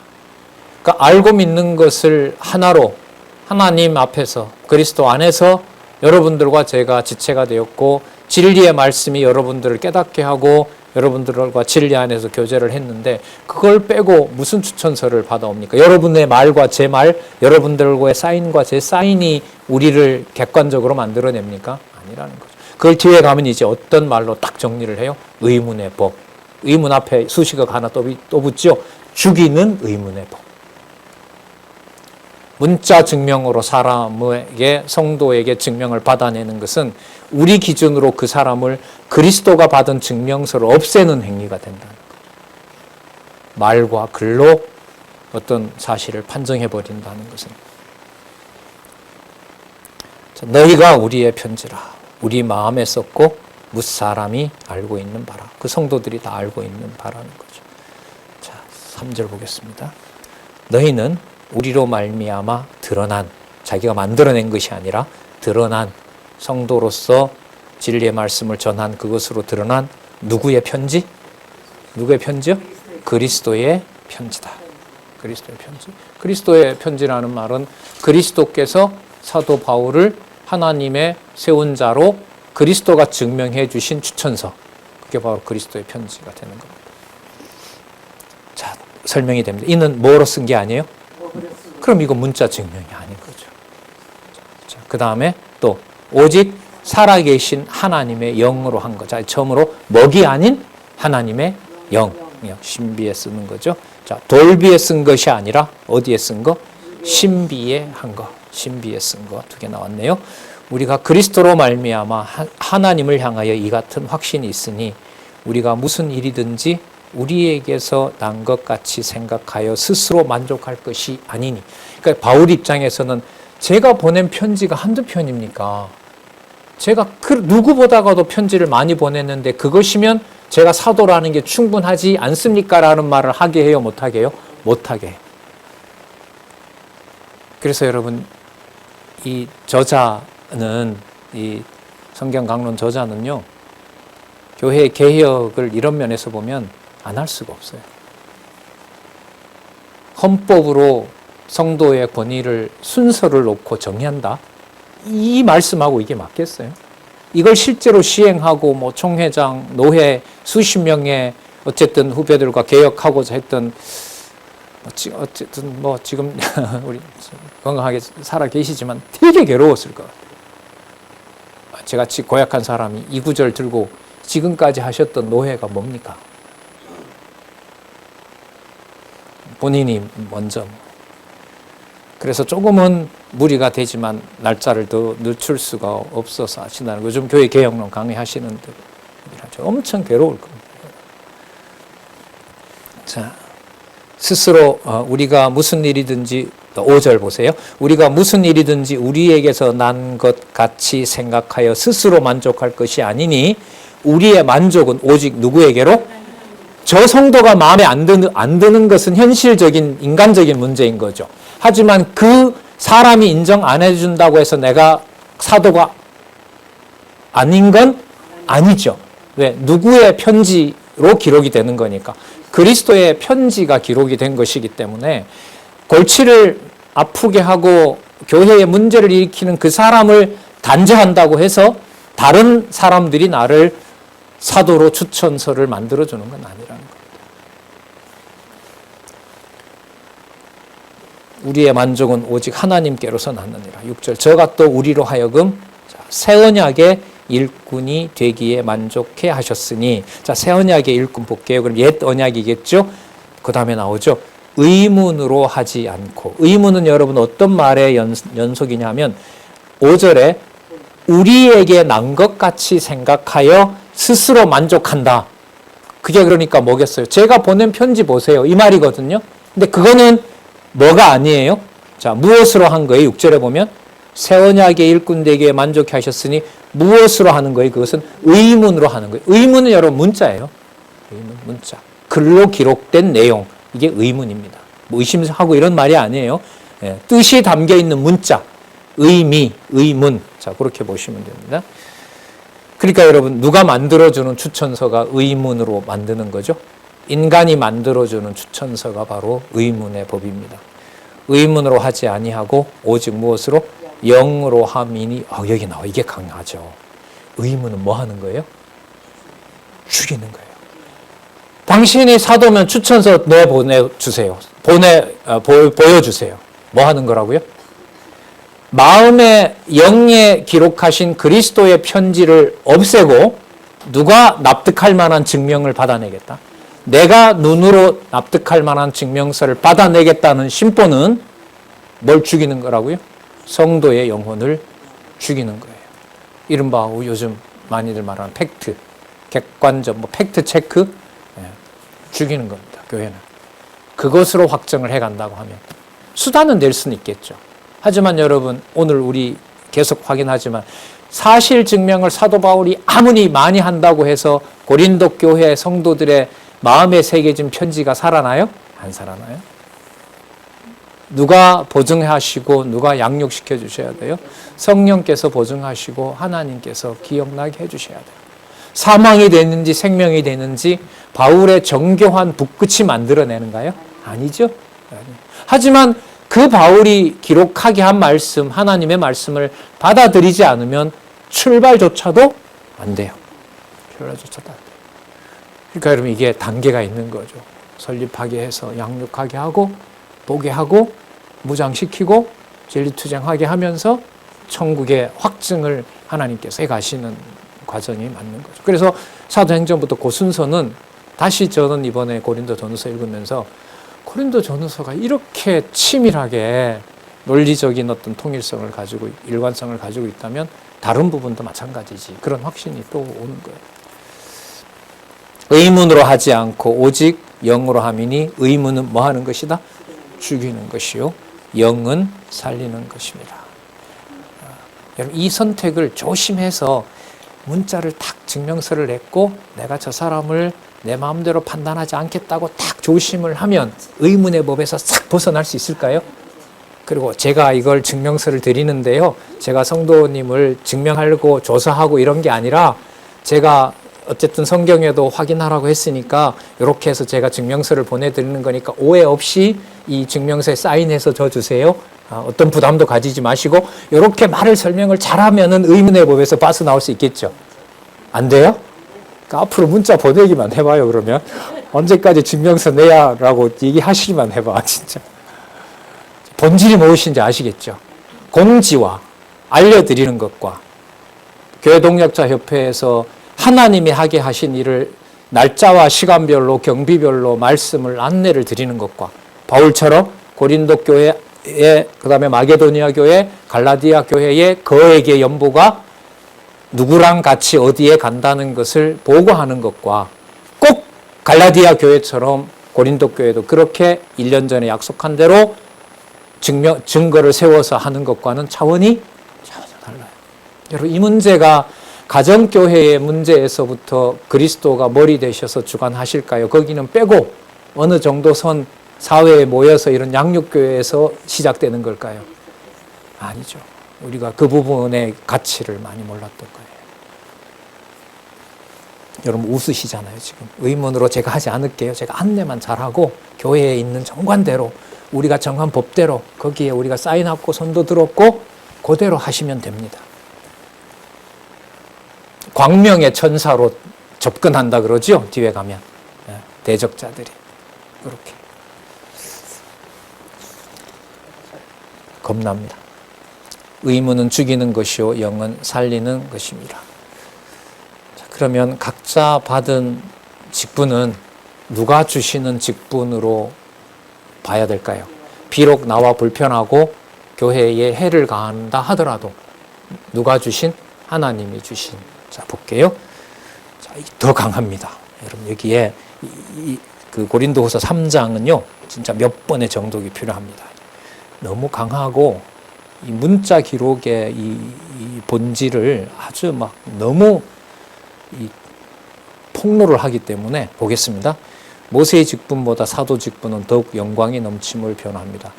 그러니까 알고 믿는 것을 하나로 하나님 앞에서 그리스도 안에서 여러분들과 제가 지체가 되었고, 진리의 말씀이 여러분들을 깨닫게 하고 여러분들과 진리 안에서 교제를 했는데, 그걸 빼고 무슨 추천서를 받아옵니까? 여러분의 말과 제 말, 여러분들과의 사인과 제 사인이 우리를 객관적으로 만들어냅니까? 아니라는 거죠. 그걸 뒤에 가면 이제 어떤 말로 딱 정리를 해요? 의문의 법. 의문 앞에 수식어가 하나 또 붙죠? 죽이는 의문의 법. 문자 증명으로 사람에게, 성도에게 증명을 받아내는 것은 우리 기준으로 그 사람을 그리스도가 받은 증명서를 없애는 행위가 된다는 거예요. 말과 글로 어떤 사실을 판정해버린다는 것은. 너희가 우리의 편지라. 우리 마음에 썼고 무사람이 알고 있는 바라. 그 성도들이 다 알고 있는 바라는 거죠. 자, 3절 보겠습니다. 너희는 우리로 말미암아 드러난, 자기가 만들어낸 것이 아니라 드러난 성도로서 진리의 말씀을 전한 그것으로 드러난 누구의 편지? 누구의 편지요? 그리스도의 편지다. 그리스도의 편지. 그리스도의 편지라는 말은 그리스도께서 사도 바울을 하나님의 세운 자로 그리스도가 증명해 주신 추천서. 그게 바로 그리스도의 편지가 되는 겁니다. 자, 설명이 됩니다. 이는 뭐로 쓴 게 아니에요? 그럼 이거 문자 증명이 아닌 거죠. 자, 그 다음에 또 오직 살아계신 하나님의 영으로 한 거. 자, 처음으로 먹이 아닌 하나님의 영. 신비에 쓰는 거죠. 자, 돌비에 쓴 것이 아니라 어디에 쓴 거? 신비에 한 거. 신비에 쓴 거 두 개 나왔네요. 우리가 그리스도로 말미암아 하나님을 향하여 이 같은 확신이 있으니 우리가 무슨 일이든지 우리에게서 난 것 같이 생각하여 스스로 만족할 것이 아니니. 그러니까 바울 입장에서는 제가 보낸 편지가 한두 편입니까? 제가 누구보다가도 편지를 많이 보냈는데 그것이면 제가 사도라는 게 충분하지 않습니까? 라는 말을 하게 해요? 못하게 해요? 못하게 해요. 그래서 여러분, 이 저자는, 이 성경 강론 저자는요, 교회 개혁을 이런 면에서 보면 안 할 수가 없어요. 헌법으로 성도의 권위를 순서를 놓고 정의한다? 이 말씀하고 이게 맞겠어요? 이걸 실제로 시행하고 뭐 총회장, 노회 수십 명의 어쨌든 후배들과 개혁하고자 했던 어쨌든 뭐 지금 우리 건강하게 살아 계시지만 되게 괴로웠을 것 같아요. 제같이 고약한 사람이 이 구절 들고 지금까지 하셨던 노회가 뭡니까? 본인이 먼저. 그래서 조금은 무리가 되지만 날짜를 더 늦출 수가 없어서 하신다는 거. 요즘 교회 개혁론 강의하시는 분들이라죠. 엄청 괴로울 겁니다. 자, 스스로 우리가 무슨 일이든지 5절 보세요. 우리가 무슨 일이든지 우리에게서 난 것 같이 생각하여 스스로 만족할 것이 아니니 우리의 만족은 오직 누구에게로? 저 성도가 마음에 안 드는 것은 현실적인 인간적인 문제인 거죠. 하지만 그 사람이 인정 안 해준다고 해서 내가 사도가 아닌 건 아니죠. 왜? 누구의 편지로 기록이 되는 거니까. 그리스도의 편지가 기록이 된 것이기 때문에 골치를 아프게 하고 교회에 문제를 일으키는 그 사람을 단죄한다고 해서 다른 사람들이 나를 사도로 추천서를 만들어주는 건 아니라는 겁니다. 우리의 만족은 오직 하나님께로서 났느니라. 6절 저가 또 우리로 하여금 새 언약의 일꾼이 되기에 만족해 하셨으니. 자, 새 언약의 일꾼 볼게요. 그럼 옛 언약이겠죠? 그 다음에 나오죠. 의문으로 하지 않고. 의문은 여러분 어떤 말의 연속이냐면 5절에 우리에게 난 것 같이 생각하여 스스로 만족한다. 그게 그러니까 뭐겠어요? 제가 보낸 편지 보세요. 이 말이거든요. 근데 그거는 뭐가 아니에요? 자, 무엇으로 한 거예요? 6절에 보면 새 언약의 일꾼 되기에 만족해 하셨으니 무엇으로 하는 거예요? 그것은 의문으로 하는 거예요. 의문은 여러분 문자예요. 의문, 문자. 글로 기록된 내용. 이게 의문입니다. 뭐 의심하고 이런 말이 아니에요. 예, 뜻이 담겨 있는 문자. 의미, 의문. 자, 그렇게 보시면 됩니다. 그러니까 여러분, 누가 만들어주는 추천서가 의문으로 만드는 거죠? 인간이 만들어주는 추천서가 바로 의문의 법입니다. 의문으로 하지 아니하고 오직 무엇으로? 영으로 함이니. 여기 나와. 이게 강하죠. 의문은 뭐 하는 거예요? 죽이는 거예요. 당신이 사도면 추천서 내보내주세요. 보여주세요. 뭐 하는 거라고요? 마음의 영에 기록하신 그리스도의 편지를 없애고 누가 납득할 만한 증명을 받아내겠다. 내가 눈으로 납득할 만한 증명서를 받아내겠다는 심보는 뭘 죽이는 거라고요? 성도의 영혼을 죽이는 거예요. 이른바 요즘 많이들 말하는 팩트, 객관적, 팩트 체크, 죽이는 겁니다. 교회는. 그것으로 확정을 해간다고 하면 수단은 낼 수는 있겠죠. 하지만 여러분, 오늘 우리 계속 확인하지만 사실 증명을 사도 바울이 아무리 많이 한다고 해서 고린도 교회 성도들의 마음에 새겨진 편지가 살아나요? 안 살아나요? 누가 보증하시고 누가 양육시켜 주셔야 돼요? 성령께서 보증하시고 하나님께서 기억나게 해주셔야 돼요. 사망이 되는지 생명이 되는지 바울의 정교한 붓끝이 만들어내는가요? 아니죠. 하지만 그 바울이 기록하게 한 말씀, 하나님의 말씀을 받아들이지 않으면 출발조차도 안 돼요. 출발조차도 안 돼요. 그러니까 여러분 이게 단계가 있는 거죠. 설립하게 해서 양육하게 하고 보게 하고 무장시키고 진리투쟁하게 하면서 천국의 확증을 하나님께서 해가시는 과정이 맞는 거죠. 그래서 사도행전부터 그 순서는 다시 저는 이번에 고린도전서 읽으면서 고린도전서가 이렇게 치밀하게 논리적인 어떤 통일성을 가지고 일관성을 가지고 있다면 다른 부분도 마찬가지지. 그런 확신이 또 오는 거예요. 의문으로 하지 않고 오직 영으로 함이니 의문은 뭐 하는 것이다? 죽이는 것이요. 영은 살리는 것입니다. 여러분 이 선택을 조심해서 문자를 딱 증명서를 냈고 내가 저 사람을 내 마음대로 판단하지 않겠다고 딱 조심을 하면 의문의 법에서 싹 벗어날 수 있을까요? 그리고 제가 이걸 증명서를 드리는데요. 제가 성도님을 증명하려고 조사하고 이런 게 아니라 제가 어쨌든 성경에도 확인하라고 했으니까 이렇게 해서 제가 증명서를 보내드리는 거니까 오해 없이 이 증명서에 사인해서 줘주세요. 어떤 부담도 가지지 마시고 이렇게 말을 설명을 잘하면은 의문의 법에서 빠져나올 수 있겠죠. 안 돼요? 그러니까 앞으로 문자 보내기만 해봐요. 그러면 언제까지 증명서 내야라고 얘기하시기만 해봐. 진짜 본질이 무엇인지 아시겠죠? 공지와 알려드리는 것과 교회 동역자 협회에서 하나님이 하게 하신 일을 날짜와 시간별로 경비별로 말씀을 안내를 드리는 것과 바울처럼 고린도 교회에 그다음에 마게도니아 교회, 갈라디아 교회의 거액의 연보가 누구랑 같이 어디에 간다는 것을 보고하는 것과 꼭 갈라디아 교회처럼 고린도 교회도 그렇게 1년 전에 약속한 대로 증거를 세워서 하는 것과는 차원이 달라요. 여러분 이 문제가 가정교회의 문제에서부터 그리스도가 머리 되셔서 주관하실까요? 거기는 빼고 어느 정도 선 사회에 모여서 이런 양육교회에서 시작되는 걸까요? 아니죠. 우리가 그 부분의 가치를 많이 몰랐던 거예요. 여러분 웃으시잖아요. 지금 의문으로 제가 하지 않을게요. 제가 안내만 잘하고 교회에 있는 정관대로 우리가 정한 법대로 거기에 우리가 사인하고 손도 들었고 그대로 하시면 됩니다. 광명의 천사로 접근한다 그러죠. 뒤에 가면 대적자들이 그렇게 겁납니다. 의문은 죽이는 것이요 영은 살리는 것입니다. 자, 그러면 각자 받은 직분은 누가 주시는 직분으로 봐야 될까요? 비록 나와 불편하고 교회에 해를 가한다 하더라도 누가 주신? 하나님이 주신. 자, 볼게요. 자, 더 강합니다. 여러분, 여기에 그 고린도후서 3장은요, 진짜 몇 번의 정독이 필요합니다. 너무 강하고, 이 문자 기록의 이 본질을 아주 막 너무 폭로를 하기 때문에 보겠습니다. 모세의 직분보다 사도 직분은 더욱 영광이 넘침을 변화합니다.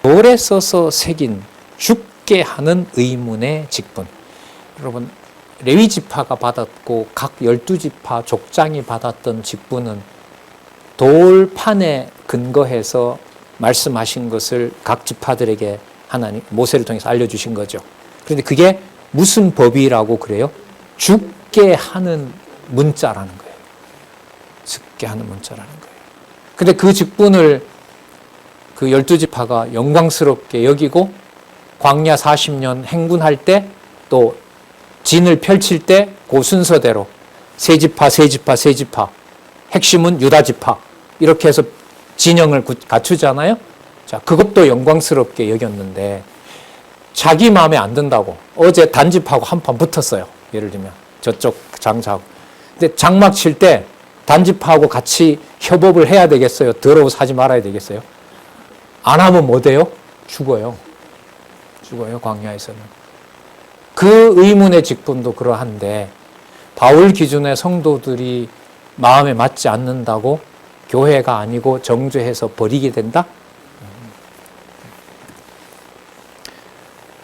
돌에 써서 새긴 죽게 하는 의문의 직분. 여러분, 레위 지파가 받았고 각 12지파 족장이 받았던 직분은 돌판에 근거해서 말씀하신 것을 각 지파들에게 하나님 모세를 통해서 알려주신 거죠. 그런데 그게 무슨 법이라고 그래요? 죽게 하는 문자라는 거예요. 죽게 하는 문자라는 거예요. 근데 그 직분을 그 12지파가 영광스럽게 여기고 광야 40년 행군할 때 또 진을 펼칠 때 그 순서대로 세 지파 핵심은 유다 지파 이렇게 해서 진영을 갖추잖아요. 자, 그것도 영광스럽게 여겼는데 자기 마음에 안 든다고 어제 단집하고 한판 붙었어요. 예를 들면 저쪽 장사하고. 근데 장막 칠 때 단집하고 같이 협업을 해야 되겠어요? 더러워서 하지 말아야 되겠어요? 안 하면 뭐 돼요? 죽어요. 광야에서는. 그 의문의 직분도 그러한데 바울 기준의 성도들이 마음에 맞지 않는다고 교회가 아니고 정죄해서 버리게 된다?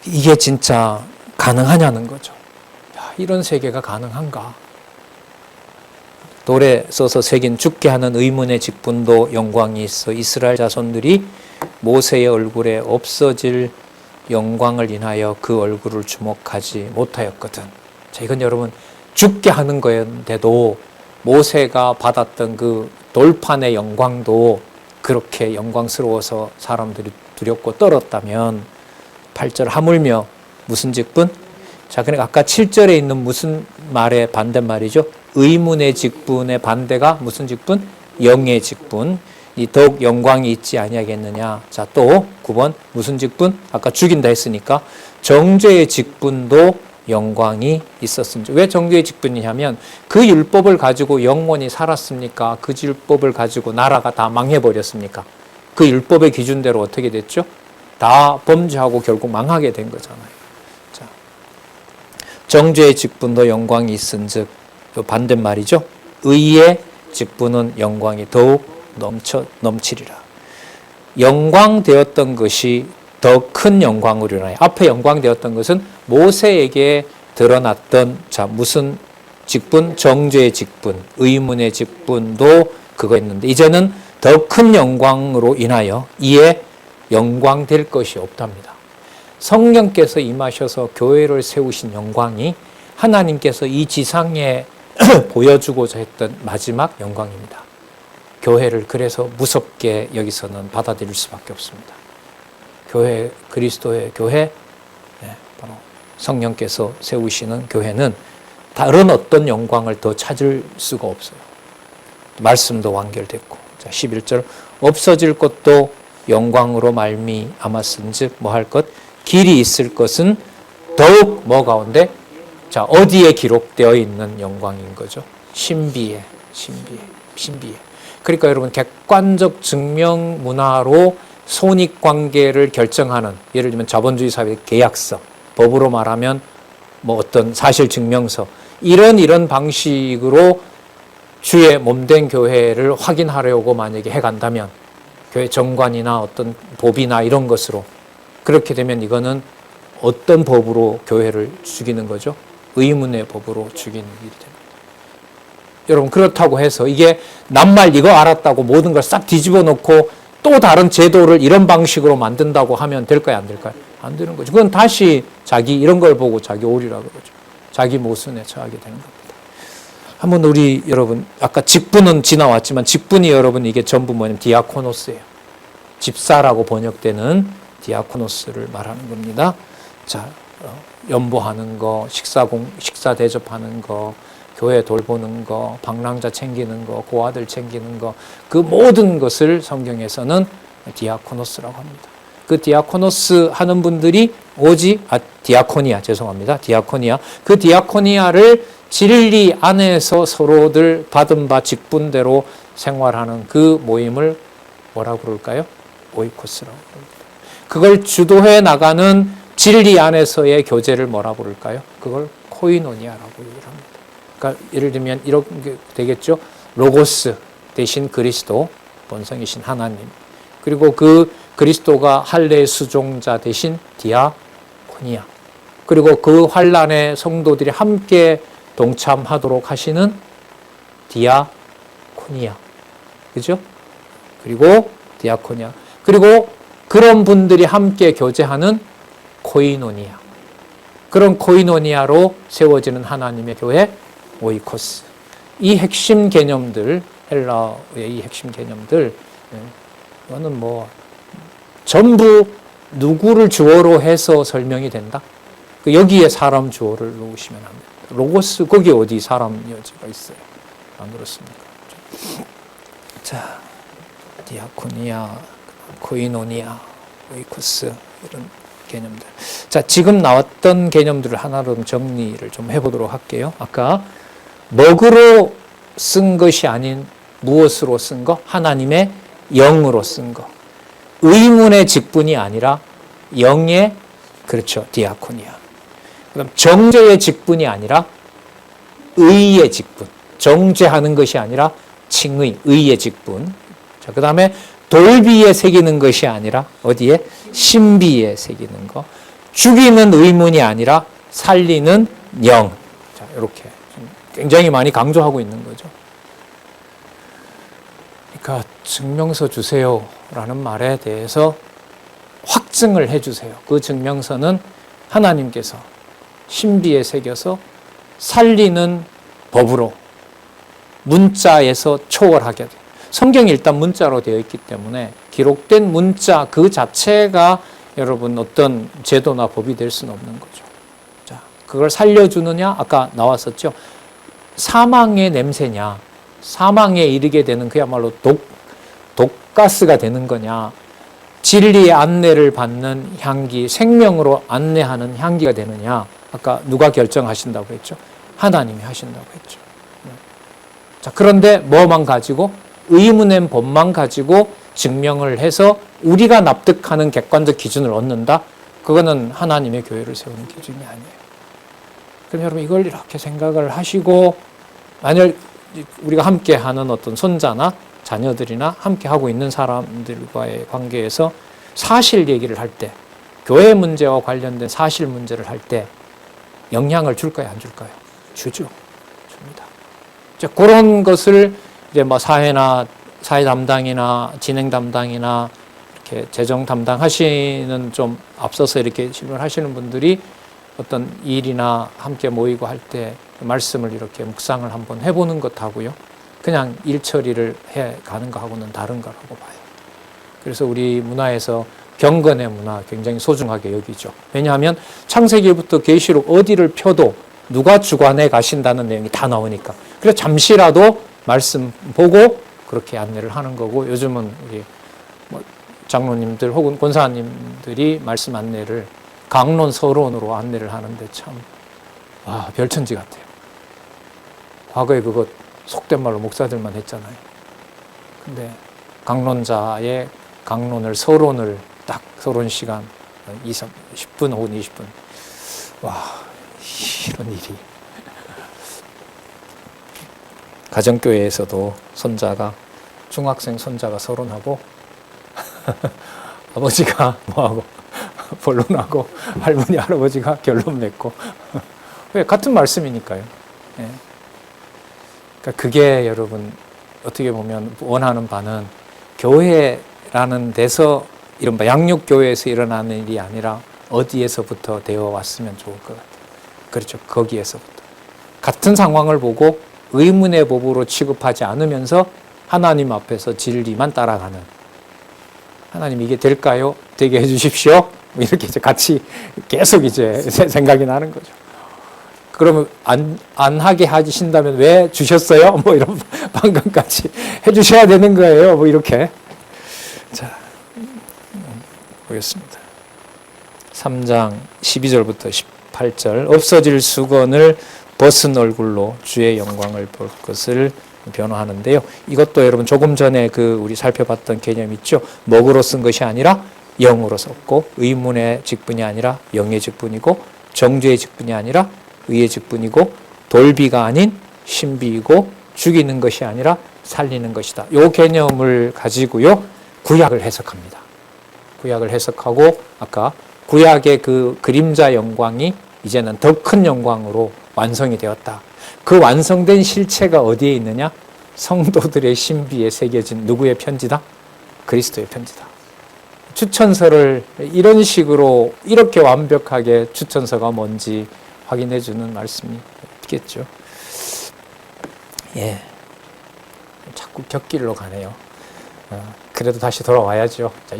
이게 진짜 가능하냐는 거죠. 야, 이런 세계가 가능한가? 돌에 써서 새긴 죽게 하는 의문의 직분도 영광이 있어 이스라엘 자손들이 모세의 얼굴에 없어질 영광을 인하여 그 얼굴을 주목하지 못하였거든. 자, 이건 여러분 죽게 하는 거였는데도 모세가 받았던 그 돌판의 영광도 그렇게 영광스러워서 사람들이 두렵고 떨었다면 8절 하물며 무슨 직분? 자, 그러니까 아까 7절에 있는 무슨 말의 반대말이죠? 의문의 직분의 반대가 무슨 직분? 영의 직분. 이 더욱 영광이 있지 아니하겠느냐. 자, 또 9번 무슨 직분? 아까 죽인다 했으니까 정죄의 직분도 영광이 있었습니다. 왜 정죄의 직분이냐면 그 율법을 가지고 영원히 살았습니까? 그 율법을 가지고 나라가 다 망해버렸습니까? 그 율법의 기준대로 어떻게 됐죠? 다 범죄하고 결국 망하게 된 거잖아요. 자, 정죄의 직분도 영광이 있은즉 반대말이죠. 의의 직분은 영광이 더욱 넘치리라. 영광되었던 것이 더 큰 영광으로 인하여, 앞에 영광되었던 것은 모세에게 드러났던 자 무슨 직분? 정죄의 직분, 의문의 직분도 그거였는데 이제는 더 큰 영광으로 인하여 이에 영광될 것이 없답니다. 성령께서 임하셔서 교회를 세우신 영광이 하나님께서 이 지상에 보여주고자 했던 마지막 영광입니다. 교회를 그래서 무섭게 여기서는 받아들일 수밖에 없습니다. 교회, 그리스도의 교회, 바로 성령께서 세우시는 교회는 다른 어떤 영광을 더 찾을 수가 없어요. 말씀도 완결됐고, 자 11절 없어질 것도 영광으로 말미암았은즉 뭐 할 것? 길이 있을 것은 더욱 뭐 가운데? 자 어디에 기록되어 있는 영광인 거죠? 신비에. 그러니까 여러분 객관적 증명 문화로 손익관계를 결정하는, 예를 들면 자본주의 사회의 계약서, 법으로 말하면 뭐 어떤 사실증명서, 이런 방식으로 주의 몸된 교회를 확인하려고 만약에 해간다면 교회 정관이나 어떤 법이나 이런 것으로, 그렇게 되면 이거는 어떤 법으로 교회를 죽이는 거죠? 의문의 법으로 죽이는 일이 됩니다. 여러분 그렇다고 해서 이게 낱말 이거 알았다고 모든 걸 싹 뒤집어 놓고 또 다른 제도를 이런 방식으로 만든다고 하면 될까요? 안 될까요? 안 되는 거죠. 그건 다시 자기 이런 걸 보고 자기 오리라 그러죠. 자기 모순에 처하게 되는 겁니다. 한번 우리 여러분 아까 직분은 지나왔지만 직분이 여러분 이게 전부 뭐냐면 디아코노스예요. 집사라고 번역되는 디아코노스를 말하는 겁니다. 자, 연보하는 거, 식사 대접하는 거, 교회 돌보는 거, 방랑자 챙기는 거, 고아들 챙기는 거, 그 모든 것을 성경에서는 디아코노스라고 합니다. 그 디아코노스 하는 분들이 오직 디아코니아 그 디아코니아를 진리 안에서 서로들 받은 바 직분대로 생활하는 그 모임을 뭐라고 그럴까요? 오이코스라고 합니다. 그걸 주도해 나가는 진리 안에서의 교제를 뭐라고 그럴까요? 그걸 코이노니아라고 얘기를 합니다. 그러니까 예를 들면 이렇게 되겠죠. 로고스 대신 그리스도, 본성이신 하나님. 그리고 그 그리스도가 할례의 수종자 대신 디아코니아. 그리고 그 환난에 성도들이 함께 동참하도록 하시는 디아코니아. 그죠? 그리고 디아코니아. 그리고 그런 분들이 함께 교제하는 코이노니아. 그런 코이노니아로 세워지는 하나님의 교회 오이코스. 이 핵심 개념들, 헬라어의 이 핵심 개념들, 이거는 뭐 전부 누구를 주어로 해서 설명이 된다? 여기에 사람 주어를 놓으시면 합니다. 로고스, 거기 어디 사람 여지가 있어요? 안 그렇습니까? 자, 디아코니아, 코이노니아, 오이코스, 이런 개념들. 자, 지금 나왔던 개념들을 하나로 정리를 좀 해보도록 할게요. 아까 먹으로 쓴 것이 아닌 무엇으로 쓴 거? 하나님의 영으로 쓴 거. 의문의 직분이 아니라 영의, 그렇죠, 디아코니아. 그다음 정죄의 직분이 아니라 의의 직분. 정죄하는 것이 아니라 칭의, 의의 직분. 자, 그다음에 돌비에 새기는 것이 아니라 어디에? 신비에 새기는 거. 죽이는 의문이 아니라 살리는 영. 자, 이렇게 굉장히 많이 강조하고 있는 거죠. 그러니까 증명서 주세요. 라는 말에 대해서 확증을 해주세요. 그 증명서는 하나님께서 신비에 새겨서 살리는 법으로 문자에서 초월하게 돼요. 성경이 일단 문자로 되어 있기 때문에 기록된 문자 그 자체가 여러분 어떤 제도나 법이 될 수는 없는 거죠. 자, 그걸 살려주느냐? 아까 나왔었죠. 사망의 냄새냐? 사망에 이르게 되는 그야말로 독가스가 되는 거냐? 진리의 안내를 받는 향기, 생명으로 안내하는 향기가 되느냐? 아까 누가 결정하신다고 했죠? 하나님이 하신다고 했죠. 자, 그런데 뭐만 가지고? 의문의 법만 가지고 증명을 해서 우리가 납득하는 객관적 기준을 얻는다? 그거는 하나님의 교회를 세우는 기준이 아니에요. 그럼 여러분 이걸 이렇게 생각을 하시고 만약 우리가 함께 하는 어떤 손자나 자녀들이나 함께 하고 있는 사람들과의 관계에서 사실 얘기를 할 때, 교회 문제와 관련된 사실 문제를 할 때 영향을 줄까요, 안 줄까요? 주죠. 줍니다. 이제 그런 것을 이제 뭐 사회 담당이나 진행 담당이나 이렇게 재정 담당하시는 좀 앞서서 이렇게 질문하시는 분들이 어떤 일이나 함께 모이고 할 때 말씀을 이렇게 묵상을 한번 해보는 것하고요. 그냥 일 처리를 해 가는 거하고는 다른 거라고 봐요. 그래서 우리 문화에서 경건의 문화 굉장히 소중하게 여기죠. 왜냐하면 창세기부터 계시록 어디를 펴도 누가 주관해 가신다는 내용이 다 나오니까. 그래서 잠시라도 말씀 보고 그렇게 안내를 하는 거고, 요즘은 우리 뭐 장로님들 혹은 권사님들이 말씀 안내를 강론, 서론으로 안내를 하는데 참 별천지 같아요. 과거에 그거 속된 말로 목사들만 했잖아요. 근데 강론자의 강론을, 서론을 딱 서론 시간 10분 혹은 20분. 와, 이런 일이. 가정교회에서도 중학생 손자가 서론하고 아버지가 뭐하고 본론하고 할머니 할아버지가 결론 맺고 왜 같은 말씀이니까요. 예. 그러니까 그게 여러분 어떻게 보면 원하는 바는 교회라는 데서 이른바 양육교회에서 일어나는 일이 아니라 어디에서부터 되어 왔으면 좋을 것 같아요. 그렇죠. 거기에서부터. 같은 상황을 보고 의문의 법으로 취급하지 않으면서 하나님 앞에서 진리만 따라가는, 하나님 이게 될까요? 되게 해주십시오. 이렇게 이제 같이 계속 이제 생각이 나는 거죠. 그러면 안 하게 하신다면 왜 주셨어요? 뭐 이런 방금까지 해주셔야 되는 거예요. 뭐 이렇게. 자, 보겠습니다. 3장 12절부터 18절. 없어질 수건을 벗은 얼굴로 주의 영광을 볼 것을 변호하는데요. 이것도 여러분 조금 전에 우리 살펴봤던 개념 있죠. 먹으로 쓴 것이 아니라 영으로 썼고, 의문의 직분이 아니라 영의 직분이고, 정죄의 직분이 아니라 의의 직분이고, 돌비가 아닌 신비이고, 죽이는 것이 아니라 살리는 것이다. 이 개념을 가지고요, 구약을 해석합니다. 구약을 해석하고, 아까 구약의 그 그림자 영광이 이제는 더 큰 영광으로 완성이 되었다. 그 완성된 실체가 어디에 있느냐? 성도들의 신비에 새겨진 누구의 편지다? 그리스도의 편지다. 추천서를 이런 식으로 이렇게 완벽하게 추천서가 뭔지 확인해 주는 말씀이 있겠죠. 예, 자꾸 격길로 가네요. 그래도 다시 돌아와야죠. 자,